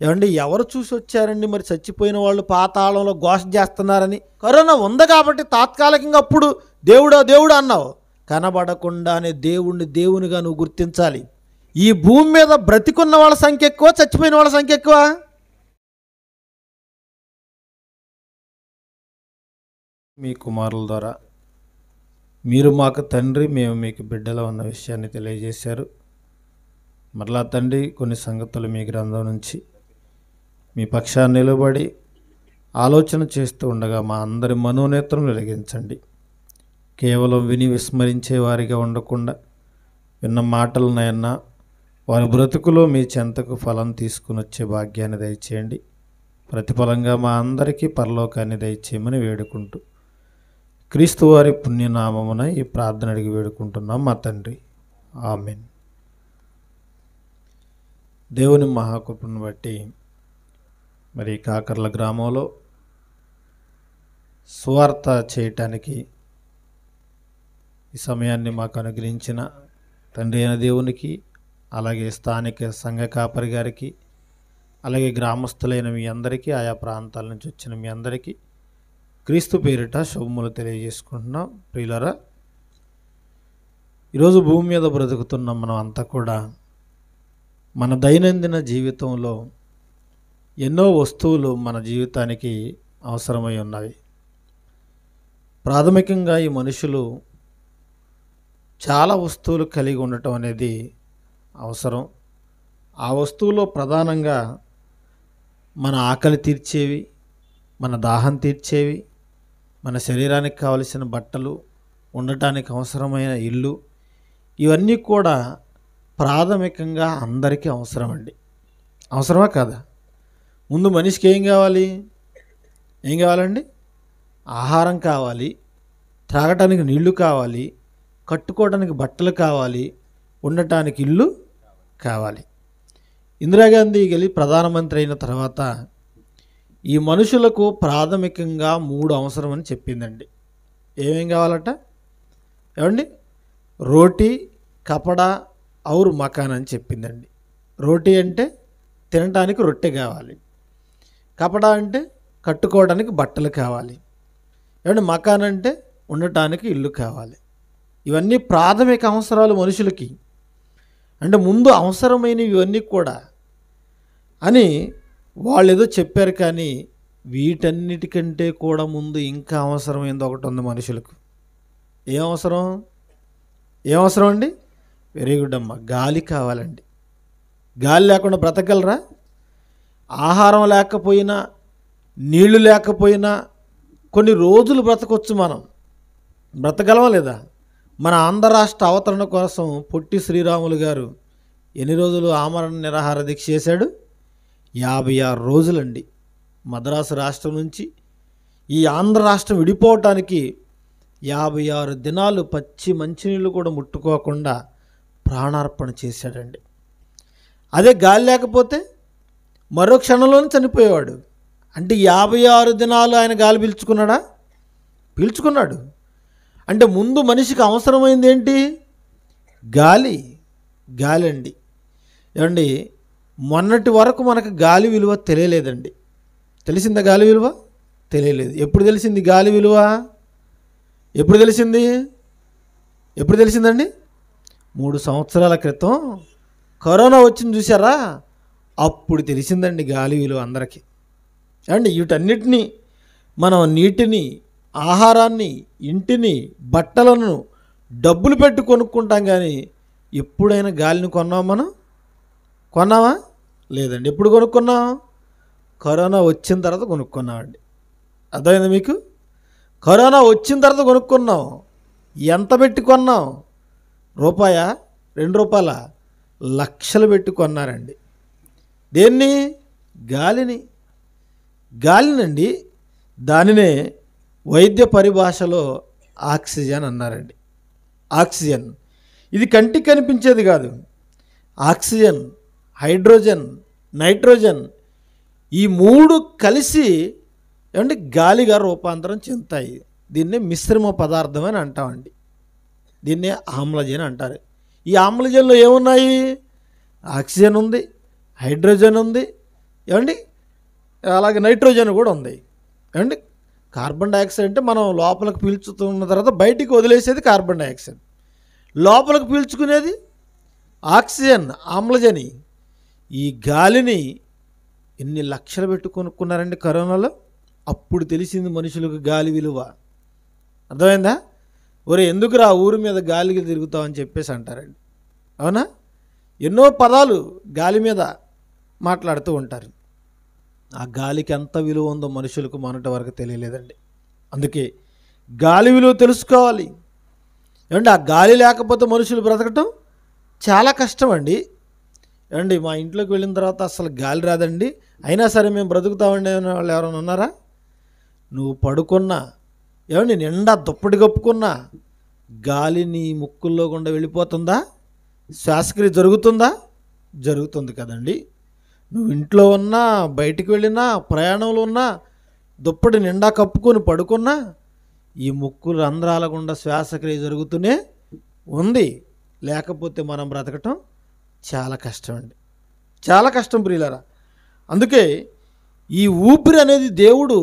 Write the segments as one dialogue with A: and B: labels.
A: ఏమండి, ఎవరు చూసి వచ్చారండి మరి చచ్చిపోయిన వాళ్ళు పాతాళంలో ఘోష చేస్తున్నారని? కరోనా ఉంది కాబట్టి తాత్కాలికంగా అప్పుడు దేవుడా దేవుడు అన్నావు. కనబడకుండానే దేవునిగా నువ్వు గుర్తించాలి. ఈ భూమి మీద బ్రతికున్న వాళ్ళ సంఖ్య ఎక్కువ, చచ్చిపోయిన వాళ్ళ సంఖ్య ఎక్కువ? మీ కుమారుల ద్వారా మీరు మాకు తండ్రి, మేము మీకు బిడ్డలు అన్న విషయాన్ని తెలియజేశారు. మరలా తండ్రి, కొన్ని సంగతులు మీ గ్రంథం నుంచి మీ పక్షాన్ని నిలబడి ఆలోచన చేస్తూ ఉండగా మా అందరి మనోనేత్రం వెలిగించండి. కేవలం విని విస్మరించే వారిగా ఉండకుండా విన్న మాటలనైనా వారి బ్రతుకులో మీ చెంతకు ఫలం తీసుకుని వచ్చే భాగ్యాన్ని దయచేయండి. ప్రతిఫలంగా మా అందరికీ పరలోకాన్ని దయచేయమని వేడుకుంటూ క్రీస్తు వారి పుణ్యనామమున ఈ ప్రార్థన అడిగి వేడుకుంటున్నాం మా తండ్రి, ఆమేన్. దేవుని మహాకృపను బట్టి మరి కాకర్ల గ్రామంలో సువార్త చేయటానికి ఈ సమయాన్ని మాకు అనుగ్రహించిన తండ్రి అయిన దేవునికి, అలాగే స్థానిక సంఘ కాపరి గారికి, అలాగే గ్రామస్తులైన మీ అందరికీ, ఆయా ప్రాంతాల నుంచి వచ్చిన మీ అందరికీ క్రీస్తు పేరిట శుభములు తెలియజేసుకుంటున్నాం. ప్రియులారా, ఈరోజు భూమి మీద బ్రతుకుతున్న మనం అంతా కూడా మన దైనందిన జీవితంలో ఎన్నో వస్తువులు మన జీవితానికి అవసరమై ఉన్నవి. ప్రాథమికంగా ఈ మనుషులు చాలా వస్తువులు కలిగి ఉండటం అనేది అవసరం. ఆ వస్తువులో ప్రధానంగా మన ఆకలి తీర్చేవి, మన దాహం తీర్చేవి, మన శరీరానికి కావలసిన బట్టలు, ఉండటానికి అవసరమైన ఇల్లు, ఇవన్నీ కూడా ప్రాథమికంగా అందరికీ అవసరం అండి. అవసరమా కాదా? ముందు మనిషికి ఏం కావాలండి? ఆహారం కావాలి, త్రాగటానికి నీళ్లు కావాలి, కట్టుకోవడానికి బట్టలు కావాలి, ఉండటానికి ఇల్లు కావాలి. ఇందిరాగాంధీ గెలి ప్రధానమంత్రి అయిన తర్వాత ఈ మనుషులకు ప్రాథమికంగా 3 అవసరమని చెప్పిందండి. ఏమేం కావాలట? ఏమండి? రోటీ, కపడా ఔర్ మకాన్ అని చెప్పిందండి. రోటీ అంటే తినటానికి రొట్టె కావాలి, కపడా అంటే కట్టుకోవడానికి బట్టలు కావాలి, ఏమంటే మకాన్ అంటే ఉండటానికి ఇల్లు కావాలి. ఇవన్నీ ప్రాథమిక అవసరాలు మనుషులకి. అంటే ముందు అవసరమైనవి ఇవన్నీ కూడా అని వాళ్ళు ఏదో చెప్పారు, కానీ వీటన్నిటికంటే కూడా ముందు ఇంకా అవసరమైనది ఒకటి ఉంది మనుషులకు. ఏం అవసరం అండి? వెరీ గుడ్ అమ్మ, గాలి కావాలండి. గాలి లేకుండా బ్రతకగలరా? ఆహారం లేకపోయినా, నీళ్లు లేకపోయినా కొన్ని రోజులు బ్రతకొచ్చు. మనం బ్రతకగలమా లేదా? మన ఆంధ్ర రాష్ట్ర అవతరణ కోసం పొట్టి శ్రీరాములు గారు ఎన్ని రోజులు ఆమరణ నిరాహార దీక్ష చేశాడు? 56 రోజులండి. మద్రాసు రాష్ట్రం నుంచి ఈ ఆంధ్ర రాష్ట్రం విడిపోవటానికి 56 దినాలు పచ్చి మంచినీళ్ళు కూడా ముట్టుకోకుండా ప్రాణార్పణ చేశాడండి. అదే గాలి లేకపోతే మరో క్షణంలోనే చనిపోయేవాడు. అంటే 56 దినాలు ఆయన గాలి పీల్చుకున్నాడా? పీల్చుకున్నాడు. అంటే ముందు మనిషికి అవసరమైంది ఏంటి? గాలి అండి. ఏమండి, మొన్నటి వరకు మనకు గాలి విలువ తెలియలేదండి. తెలిసిందా గాలి విలువ? తెలియలేదు. ఎప్పుడు తెలిసింది గాలి విలువ? ఎప్పుడు తెలిసిందండి? 3 సంవత్సరాల క్రితం కరోనా వచ్చింది చూసారా? అప్పుడు తెలిసిందండి గాలి విలువ అందరికీ. అండి, వీటన్నిటినీ మనం నీటిని, ఆహారాన్ని, ఇంటిని, బట్టలను డబ్బులు పెట్టి కొనుక్కుంటాం, కానీ ఎప్పుడైనా గాలిని కొన్నామా? లేదండి. ఎప్పుడు కొనుక్కున్నాం? కరోనా వచ్చిన తర్వాత కొనుక్కున్నామండి. అర్థమైంది మీకు? కరోనా వచ్చిన తర్వాత కొనుక్కున్నాం. ఎంత పెట్టి కొన్నాం? రూపాయా? 2 రూపాయల? లక్షలు పెట్టి కొన్నారండి. దేన్ని? గాలినండి. దానినే వైద్య పరిభాషలో ఆక్సిజన్ అన్నారండి. ఆక్సిజన్ ఇది కంటికి కనిపించేది కాదు. ఆక్సిజన్, హైడ్రోజన్, నైట్రోజన్ ఈ 3 కలిసి ఏమంటే గాలిగా రూపాంతరం చెందుతాయి. దీన్నే మిశ్రమ పదార్థం అని అంటామండి. దీన్నే ఆమ్లజన్ అంటారు. ఈ ఆమ్లజన్లో ఏమున్నాయి? ఆక్సిజన్ ఉంది, హైడ్రోజన్ ఉంది, ఏమండి, అలాగే నైట్రోజన్ కూడా ఉంది. ఏమండి, కార్బన్ డైఆక్సైడ్ అంటే మనం లోపలికి పీల్చుతున్న తర్వాత బయటికి వదిలేసేది కార్బన్ డైఆక్సైడ్, లోపలికి పీల్చుకునేది ఆక్సిజన్, ఆమ్లజని. ఈ గాలిని ఎన్ని లక్షలు పెట్టి కొనుక్కున్నారండి కరోనాలో. అప్పుడు తెలిసింది మనుషులకు గాలి విలువ. అర్థమైందా? ఒరే ఎందుకురా ఊరి మీద గాలికి తిరుగుతామని చెప్పేసి అంటారండి. అవునా? ఎన్నో పదాలు గాలి మీద మాట్లాడుతూ ఉంటారు. ఆ గాలికి ఎంత విలువ ఉందో మనుషులకు మొన్నటి వరకు తెలియలేదండి. అందుకే గాలి విలువ తెలుసుకోవాలి. ఏమండి, ఆ గాలి లేకపోతే మనుషులు బ్రతకటం చాలా కష్టం అండి. ఏమండి, మా ఇంట్లోకి వెళ్ళిన తర్వాత అసలు గాలి రాదండి, అయినా సరే మేము బ్రతుకుతామండి అనే వాళ్ళు ఎవరైనా ఉన్నారా? నువ్వు పడుకున్నా, ఏమండి నిండా దుప్పటి కప్పుకున్నా గాలి నీ ముక్కుల్లో గుండా వెళ్ళిపోతుందా? శ్వాసక్రియ జరుగుతుందా? జరుగుతుంది కదండి. నువ్వు ఇంట్లో ఉన్నా, బయటికి వెళ్ళినా, ప్రయాణంలో ఉన్నా దుప్పటి నిండా కప్పుకొని పడుకున్నా ఈ ముక్కు రంధ్రాల గుండా శ్వాసక్రియ జరుగుతూనే ఉంది. లేకపోతే మనం బ్రతకటం చాలా కష్టం అండి, చాలా కష్టం ప్రియులారా. అందుకే ఈ ఊపిరి అనేది దేవుడు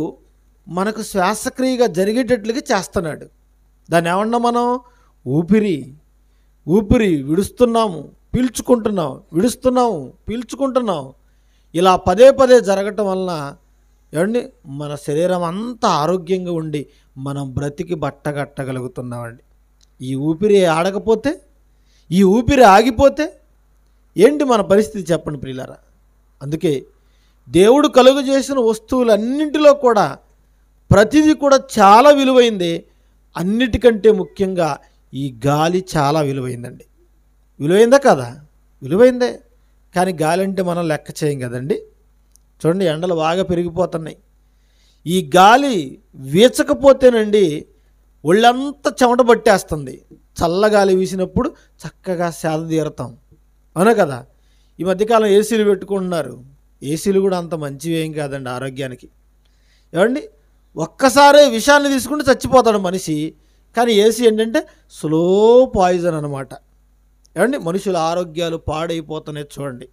A: మనకు శ్వాసక్రియగా జరిగేటట్లుగా చేస్తున్నాడు. దాన్ని ఏమన్నా మనం ఊపిరి ఊపిరి విడుస్తున్నాము, పీల్చుకుంటున్నాం, విడుస్తున్నాము, పీల్చుకుంటున్నాం. ఇలా పదే పదే జరగటం వలన ఏమండి మన శరీరం అంతా ఆరోగ్యంగా ఉండి మనం బ్రతికి బట్టగట్టగలుగుతున్నామండి. ఈ ఊపిరి ఆడకపోతే, ఈ ఊపిరి ఆగిపోతే ఏంటి మన పరిస్థితి చెప్పండి ప్రియులారా. అందుకే దేవుడు కలుగు చేసిన వస్తువులన్నింటిలో కూడా ప్రతిదీ కూడా చాలా విలువైంది. అన్నిటికంటే ముఖ్యంగా ఈ గాలి చాలా విలువైందండి. విలువైందా కదా? విలువైందే. కానీ గాలి అంటే మనం లెక్క చేయం కదండి. చూడండి, ఎండలు బాగా పెరిగిపోతున్నాయి. ఈ గాలి వీచకపోతేనండి ఒళ్ళంతా చెమట పట్టేస్తుంది. చల్లగాలి వీసినప్పుడు చక్కగా సేద తీరుతాం. అవునా కదా? ఈ మధ్యకాలం ఏసీలు పెట్టుకుంటున్నారు. ఏసీలు కూడా అంత మంచివి ఏం కాదండి ఆరోగ్యానికి. ఏమండి, ఒక్కసారే విషాన్ని తీసుకుంటే చచ్చిపోతాడు మనిషి. కానీ ఏసీ ఏంటంటే స్లో పాయిజన్ అనమాట. ఏమండి, మనుషుల ఆరోగ్యాలు పాడైపోతున్నాయి. చూడండి,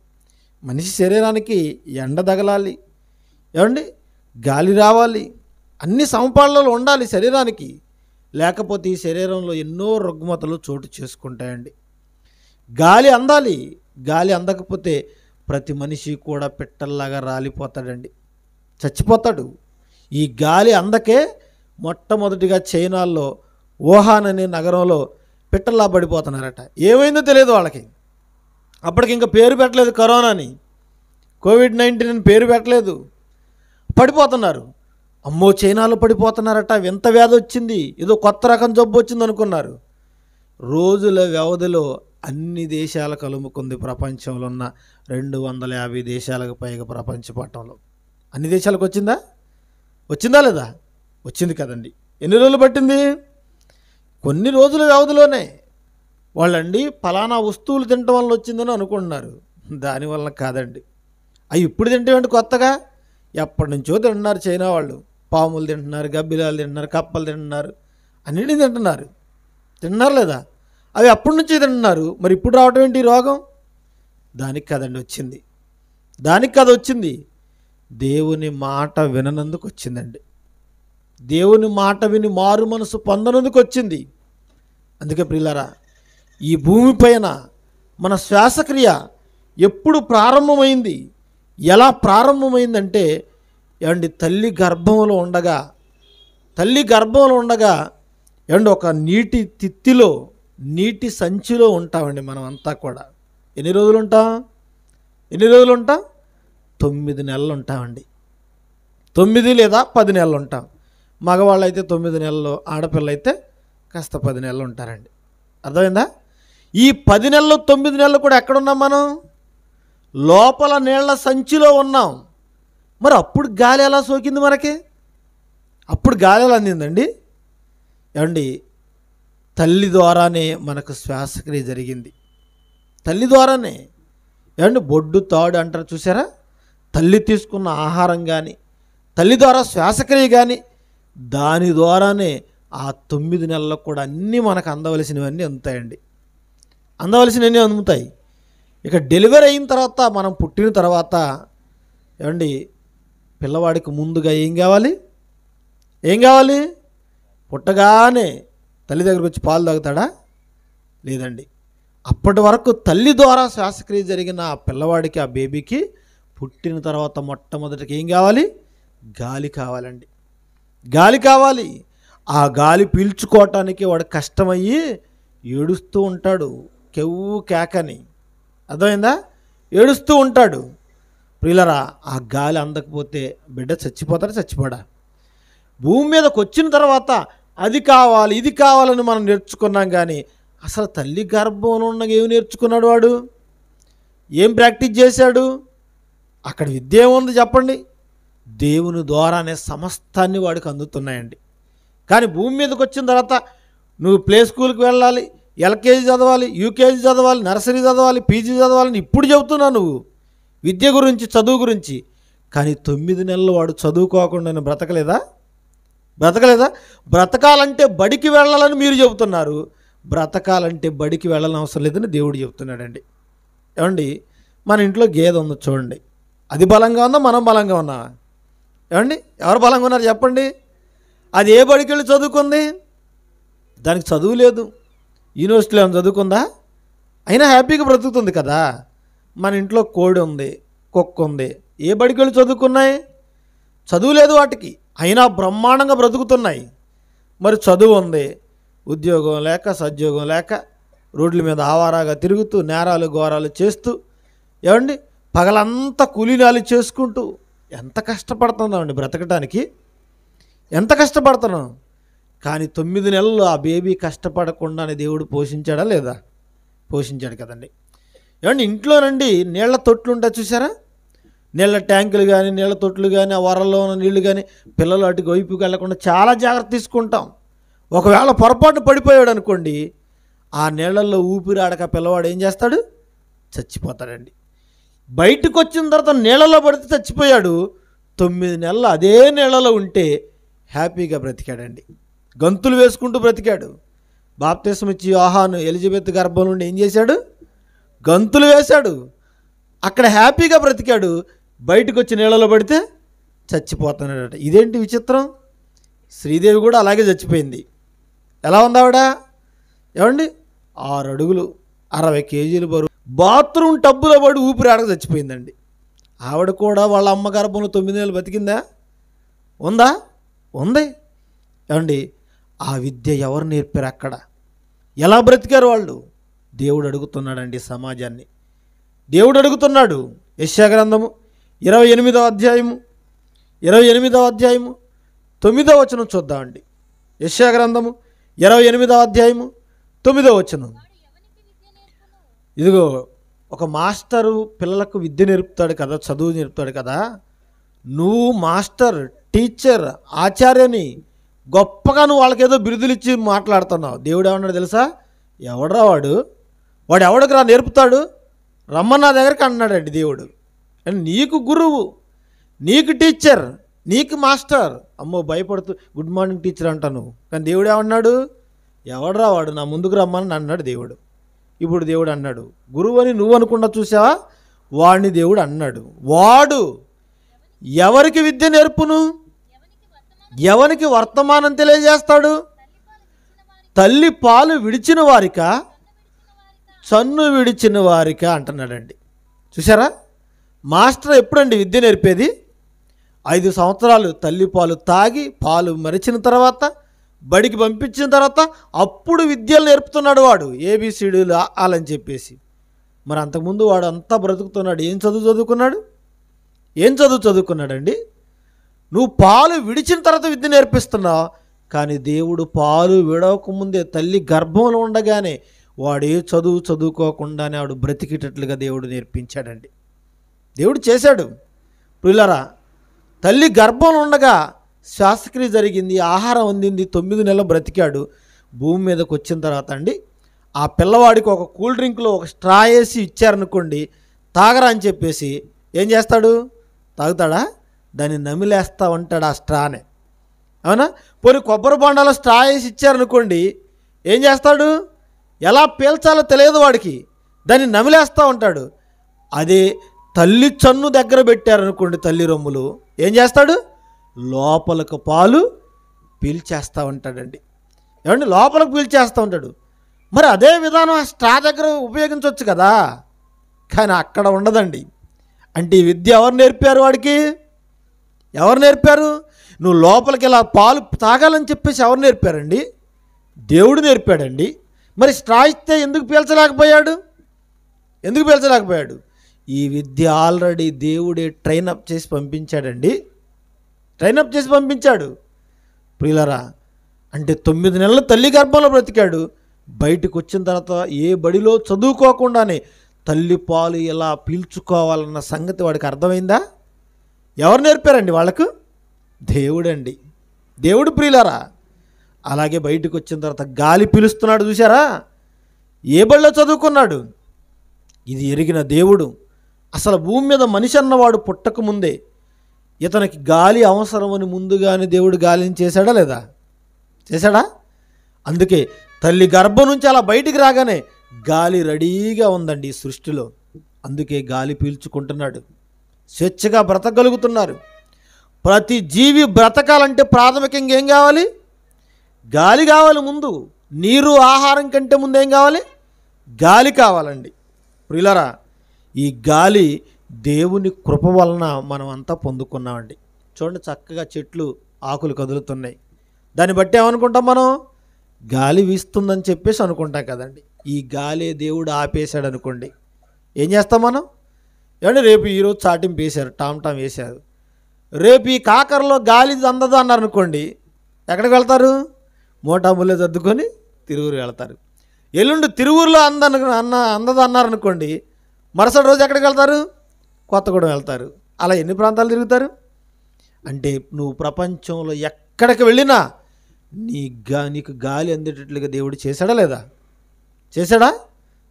A: మనిషి శరీరానికి ఎండ తగలాలి, ఏమండి గాలి రావాలి, అన్ని సమపాళ్లలో ఉండాలి శరీరానికి. లేకపోతే ఈ శరీరంలో ఎన్నో రుగ్మతలు చోటు చేసుకుంటాయండి. గాలి అందాలి. గాలి అందకపోతే ప్రతి మనిషి కూడా పిట్టల్లాగా రాలిపోతాడండి, చచ్చిపోతాడు. ఈ గాలి అందకే మొట్టమొదటిగా చైనాల్లో వుహాన్ అనే నగరంలో పిట్టల్లా పడిపోతున్నారట. ఏమైందో తెలియదు వాళ్ళకి. అప్పటికి ఇంకా పేరు పెట్టలేదు కరోనాని, కోవిడ్-19 అని పేరు పెట్టలేదు. పడిపోతున్నారు. అమ్మో చైనాలో పడిపోతున్నారట, వింత వ్యాధి వచ్చింది, ఏదో కొత్త రకం జబ్బు వచ్చింది అనుకున్నారు. రోజుల వ్యవధిలో అన్ని దేశాలకు అలుముకుంది. ప్రపంచంలో ఉన్న 250 దేశాలకు పైగా ప్రపంచ పట్టణంలో అన్ని దేశాలకు వచ్చిందా? వచ్చిందా లేదా? వచ్చింది కదండి. ఎన్ని రోజులు పట్టింది? కొన్ని రోజుల వ్యవధిలోనే. వాళ్ళండి ఫలానా వస్తువులు తినటం వల్ల వచ్చిందని అనుకుంటున్నారు. దానివల్ల కాదండి. అవి ఇప్పుడు తింటామంటే కొత్తగా ఎప్పటి నుంచో తింటున్నారు చైనా వాళ్ళు. పాములు తింటున్నారు, గబ్బిలాలు తింటున్నారు, కప్పలు తింటున్నారు, అన్నిటిని తింటున్నారు. తింటున్నారు లేదా? అవి అప్పటి నుంచి తింటున్నారు. మరి ఇప్పుడు రావటం ఏంటి రోగం? దానికి కదండి వచ్చింది. దానికి కదా వచ్చింది. దేవుని మాట విననందుకు వచ్చిందండి. దేవుని మాట విని మారు మనసు పొందనందుకు వచ్చింది. అందుకే ప్రియులారా, ఈ భూమిపైన మన శ్వాసక్రియ ఎప్పుడు ప్రారంభమైంది? ఎలా ప్రారంభమైందంటే ఏమండి తల్లి గర్భంలో ఉండగా ఏమండి ఒక నీటి తిత్తిలో, నీటి సంచిలో ఉంటామండి మనం అంతా కూడా. ఎన్ని రోజులు ఉంటాం? 9 నెలలు ఉంటామండి. 9 లేదా 10 నెలలు ఉంటాం. మగవాళ్ళు అయితే 9 నెలలు, ఆడపిల్ల అయితే కాస్త 10 నెలలు ఉంటారండి. అర్థమైందా? ఈ 10 నెలలు 9 నెలలు కూడా ఎక్కడున్నాం మనం? లోపల నీళ్ల సంచిలో ఉన్నాం. మరి అప్పుడు గాలి ఎలా సోకింది మనకి? అప్పుడు గాలి ఎలా అందిందండి? ఏమండి తల్లి ద్వారానే మనకు శ్వాసక్రియ జరిగింది. తల్లి ద్వారానే. ఏమండి బొడ్డు తాడు అంటారు చూసారా? తల్లి తీసుకున్న ఆహారం కానీ, తల్లి ద్వారా శ్వాసక్రియ కానీ, దాని ద్వారానే ఆ 9 నెలలకు కూడా అన్నీ మనకు అందవలసినవన్నీ అందుతాయండి. అందవలసినవన్నీ అందుతాయి. ఇక డెలివరీ అయిన తర్వాత, మనం పుట్టిన తర్వాత ఏమండి, పిల్లవాడికి ముందుగా ఏం కావాలి? పుట్టగానే తల్లి దగ్గరకు వచ్చి పాలు తాగుతాడా? లేదండి. అప్పటి వరకు తల్లి ద్వారా శ్వాసక్రియ జరిగిన ఆ పిల్లవాడికి, ఆ బేబీకి పుట్టిన తర్వాత మొట్టమొదటికి ఏం కావాలి? గాలి కావాలండి. గాలి కావాలి. ఆ గాలి పీల్చుకోవటానికి వాడు కష్టమయ్యి ఏడుస్తూ ఉంటాడు, కెవ్వు కేకని. అర్థమైందా? ఏడుస్తూ ఉంటాడు. ప్రియులరా, ఆ గాలి అందకపోతే బిడ్డ చచ్చిపోడా? భూమి మీదకి వచ్చిన తర్వాత అది కావాలి, ఇది కావాలని మనం నేర్చుకున్నాం. కానీ అసలు తల్లి గర్భంలో ఉన్న ఏమి నేర్చుకున్నాడు వాడు? ఏం ప్రాక్టీస్ చేశాడు? అక్కడ విద్య ఏముంది చెప్పండి? దేవుని ద్వారానే సమస్తాన్ని వాడికి అందుతున్నాయండి. కానీ భూమి మీదకి వచ్చిన తర్వాత నువ్వు ప్లే స్కూల్కి వెళ్ళాలి, ఎల్కేజీ చదవాలి, యూకేజీ చదవాలి, నర్సరీ చదవాలి, పీజీ చదవాలని ఇప్పుడు చెబుతున్నావు నువ్వు విద్య గురించి, చదువు గురించి. కానీ 9 నెలలు వాడు చదువుకోకుండా బ్రతకలేదా? బ్రతకాలంటే బడికి వెళ్ళాలని మీరు చెబుతున్నారు. బ్రతకాలంటే బడికి వెళ్ళని అవసరం లేదని దేవుడు చెబుతున్నాడండి. ఏమండి, మన ఇంట్లో గేదె ఉందో చూడండి, అది బలంగా ఉందా, మనం బలంగా ఉన్నావా? ఏమండి, ఎవరు బలంగా ఉన్నారు చెప్పండి? అది ఏ బడికి వెళ్ళి చదువుకుంది? దానికి చదువు లేదు, యూనివర్సిటీలో ఏమైనా చదువుకుందా? అయినా హ్యాపీగా బ్రతుకుతుంది కదా. మన ఇంట్లో కోడి ఉంది, కుక్క ఉంది, ఏ బడికి వెళ్ళి చదువుకున్నాయి? చదువు లేదు వాటికి, అయినా బ్రహ్మాండంగా బ్రతుకుతున్నాయి. మరి చదువు ఉంది, ఉద్యోగం లేక, సద్యోగం లేక, రోడ్ల మీద ఆవారాగా తిరుగుతూ, నేరాలు ఘోరాలు చేస్తూ, ఏమండి పగలంతా కూలీనాలు చేసుకుంటూ ఎంత కష్టపడుతున్నామండి బ్రతకటానికి, ఎంత కష్టపడుతున్నాం. కానీ 9 నెలలు ఆ బేబీ కష్టపడకుండానే దేవుడు పోషించాడా లేదా? పోషించాడు కదండి. ఏమండి, ఇంట్లోనండి నీళ్ల తొట్లు ఉంటాయి చూసారా? నీళ్ళ ట్యాంకులు కానీ, నీళ్ళ తొట్లు కానీ, ఆ వరల్లో ఉన్న నీళ్లు కానీ పిల్లలు అటు వైపుకి వెళ్లకుండా చాలా జాగ్రత్త తీసుకుంటాం. ఒకవేళ పొరపాటు పడిపోయాడు అనుకోండి, ఆ నీళ్ళల్లో ఊపిరాడక పిల్లవాడు ఏం చేస్తాడు? చచ్చిపోతాడండి. బయటకు వచ్చిన తర్వాత నీళ్ళలో పడితే చచ్చిపోయాడు. 9 నెలలు అదే నీళ్ళలో ఉంటే హ్యాపీగా బ్రతికాడండి. గంతులు వేసుకుంటూ బ్రతికాడు. బాప్తిసం ఇచ్చి యోహాను ఎలిజబెత్ గర్భం నుండి ఏం చేశాడు? గంతులు వేశాడు. అక్కడ హ్యాపీగా బ్రతికాడు. బయటకు వచ్చి నీళ్ళలో పడితే చచ్చిపోతున్నాడట. ఇదేంటి విచిత్రం? శ్రీదేవి కూడా అలాగే చచ్చిపోయింది. ఎలా ఉంది ఆవిడ? ఏమండి, 6 అడుగులు 60 కేజీలు బరువు బాత్రూమ్ టబ్బులో పడి ఊపిరాడక చచ్చిపోయిందండి. ఆవిడ కూడా వాళ్ళ అమ్మ గర్భంలో 9 నెలలు బతికిందా? ఉందా? ఉంది. ఏమండి, ఆ విద్య ఎవరు నేర్పారు? అక్కడ ఎలా బ్రతికారు వాళ్ళు? దేవుడు అడుగుతున్నాడండి సమాజాన్ని. దేవుడు అడుగుతున్నాడు. యెషయా గ్రంథము 28వ అధ్యాయము 9వ వచనం చూద్దామండి. యెషయా గ్రంథము 28వ అధ్యాయము 9వ వచనం. ఇదిగో, ఒక మాస్టరు పిల్లలకు విద్య నేర్పుతాడు కదా, చదువు నేర్పుతాడు కదా. నువ్వు మాస్టర్, టీచర్, ఆచార్యని గొప్పగా నువ్వు వాళ్ళకేదో బిరుదులు ఇచ్చి మాట్లాడుతున్నావు. దేవుడు ఏమన్నాడు తెలుసా? ఎవడరా వాడు ఎవడికి రా నేర్పుతాడు, రమ్మన్న నా దగ్గరికి అన్నాడండి దేవుడు. అండ్ నీకు గురువు, నీకు టీచర్, నీకు మాస్టర్. అమ్మో భయపడుతూ గుడ్ మార్నింగ్ టీచర్ అంటాను. కానీ దేవుడు ఏమన్నాడు? ఎవడరా వాడు, నా ముందుకు రమ్మని అన్నాడు దేవుడు. ఇప్పుడు దేవుడు అన్నాడు, గురువు అని నువ్వు అనుకున్నా చూసావా, వాడిని దేవుడు అన్నాడు. వాడు ఎవరికి విద్య నేర్పును? ఎవరికి వర్తమానం తెలియజేస్తాడు? తల్లి పాలు విడిచిన వారికా, చన్ను విడిచిన వారికా అంటున్నాడండి. చూసారా? మాస్టర్ ఎప్పుడండి విద్య నేర్పేది? 5 సంవత్సరాలు తల్లి పాలు తాగి, పాలు మరిచిన తర్వాత, బడికి పంపించిన తర్వాత అప్పుడు విద్యలు నేర్పుతున్నాడు వాడు, ఏబిసిడీలు అని చెప్పేసి. మరి అంతకుముందు వాడు అంతా బ్రతుకుతున్నాడు. ఏం చదువుకున్నాడండి? నువ్వు పాలు విడిచిన తర్వాత విద్య నేర్పిస్తున్నావు. కానీ దేవుడు పాలు విడవకముందే తల్లి గర్భంలో ఉండగానే వాడు ఏ చదువుకోకుండానే వాడు బ్రతికేటట్లుగా దేవుడు నేర్పించాడండి. దేవుడు చేశాడు. ప్రియులారా, తల్లి గర్భంలో ఉండగా శ్వాసక్రియ జరిగింది, ఆహారం అందింది, 9 నెలలు బ్రతికాడు. భూమి మీదకి వచ్చిన తర్వాత అండి, ఆ పిల్లవాడికి ఒక కూల్ డ్రింక్లో ఒక స్ట్రా వేసి ఇచ్చారనుకోండి, తాగరా అని చెప్పేసి ఏం చేస్తాడు? తాగుతాడా? దాన్ని నమిలేస్తా ఉంటాడు ఆ స్ట్రానే. అవునా? పోనీ కొబ్బరి బొండాలో స్ట్రా వేసి ఇచ్చారనుకోండి, ఏం చేస్తాడు? ఎలా పీల్చాలో తెలియదు వాడికి, దాన్ని నమిలేస్తూ ఉంటాడు. అదే తల్లి చన్ను దగ్గర పెట్టారనుకోండి, తల్లి రొమ్ములు ఏం చేస్తాడు? లోపలకు పాలు పీల్చేస్తూ ఉంటాడండి. ఏమండి, లోపలికి పీల్చేస్తూ ఉంటాడు. మరి అదే విధానం ఆ స్ట్రా దగ్గర ఉపయోగించవచ్చు కదా, కానీ అక్కడ ఉండదండి. అంటే ఈ విద్య ఎవరు నేర్పారు వాడికి? ఎవరు నేర్పారు? నువ్వు లోపలికి ఇలా పాలు తాగాలని చెప్పేసి ఎవరు నేర్పారండి? దేవుడు నేర్పాడండి. మరి స్ట్రా ఇస్తే ఎందుకు పీల్చలేకపోయాడు? ఎందుకు పీల్చలేకపోయాడు? ఈ విద్య ఆల్రెడీ దేవుడే ట్రైనప్ చేసి పంపించాడండి. ట్రైనప్ చేసి పంపించాడు. ప్రియులరా, అంటే 9 నెలలు తల్లి గర్భంలో బ్రతికాడు. బయటకు వచ్చిన తర్వాత ఏ బడిలో చదువుకోకుండానే తల్లి పాలు ఎలా పీల్చుకోవాలన్న సంగతి వాడికి అర్థమైందా? ఎవరు నేర్పారండి వాళ్ళకు? దేవుడండి, దేవుడు. ప్రియులరా, అలాగే బయటకు వచ్చిన తర్వాత గాలి పీలుస్తున్నాడు చూసారా? ఏ బడిలో చదువుకున్నాడు? ఇది ఎరిగిన దేవుడు అసలు భూమి మీద మనిషి అన్నవాడు పుట్టకముందే ఇతనికి గాలి అవసరమని ముందుగానే దేవుడు గాలిని చేశాడా లేదా? చేశాడా? అందుకే తల్లి గర్భం నుంచి అలా బయటికి రాగానే గాలి రెడీగా ఉందండి ఈ సృష్టిలో. అందుకే గాలి పీల్చుకుంటున్నాడు, స్వేచ్ఛగా బ్రతకగలుగుతున్నారు. ప్రతి జీవి బ్రతకాలంటే ప్రాథమికంగా ఏం కావాలి? గాలి కావాలి. ముందు నీరు ఆహారం కంటే ముందు ఏం కావాలి? గాలి కావాలండి. ప్రియులారా, ఈ గాలి దేవుని కృప వలన మనం అంతా పొందుకున్నామండి. చూడండి, చక్కగా చెట్లు ఆకులు కదులుతున్నాయి. దాన్ని బట్టి ఏమనుకుంటాం మనం? గాలి వీస్తుందని చెప్పేసి అనుకుంటాం కదండి. ఈ గాలి దేవుడు ఆపేశాడు అనుకోండి, ఏం చేస్తాం మనం? ఏమంటే రేపు ఈరోజు చాటింపు వేశారు, టామ్ టామ్ వేశారు. రేపు ఈ కాకరలో గాలి అందదు అన్నారు అనుకోండి, ఎక్కడికి వెళ్తారు? మోటాముల్లే సర్దుకొని తిరువురు వెళ్తారు. ఎల్లుండి తిరువురులో అందదు అన్నారు అనుకోండి, మరుసటి రోజు ఎక్కడికి వెళ్తారు? కొత్తగూడెం వెళ్తారు. అలా ఎన్ని ప్రాంతాలు తిరుగుతారు? అంటే నువ్వు ప్రపంచంలో ఎక్కడికి వెళ్ళినా నీకు గాలి అందేటట్లుగా దేవుడు చేశాడా లేదా? చేశాడా?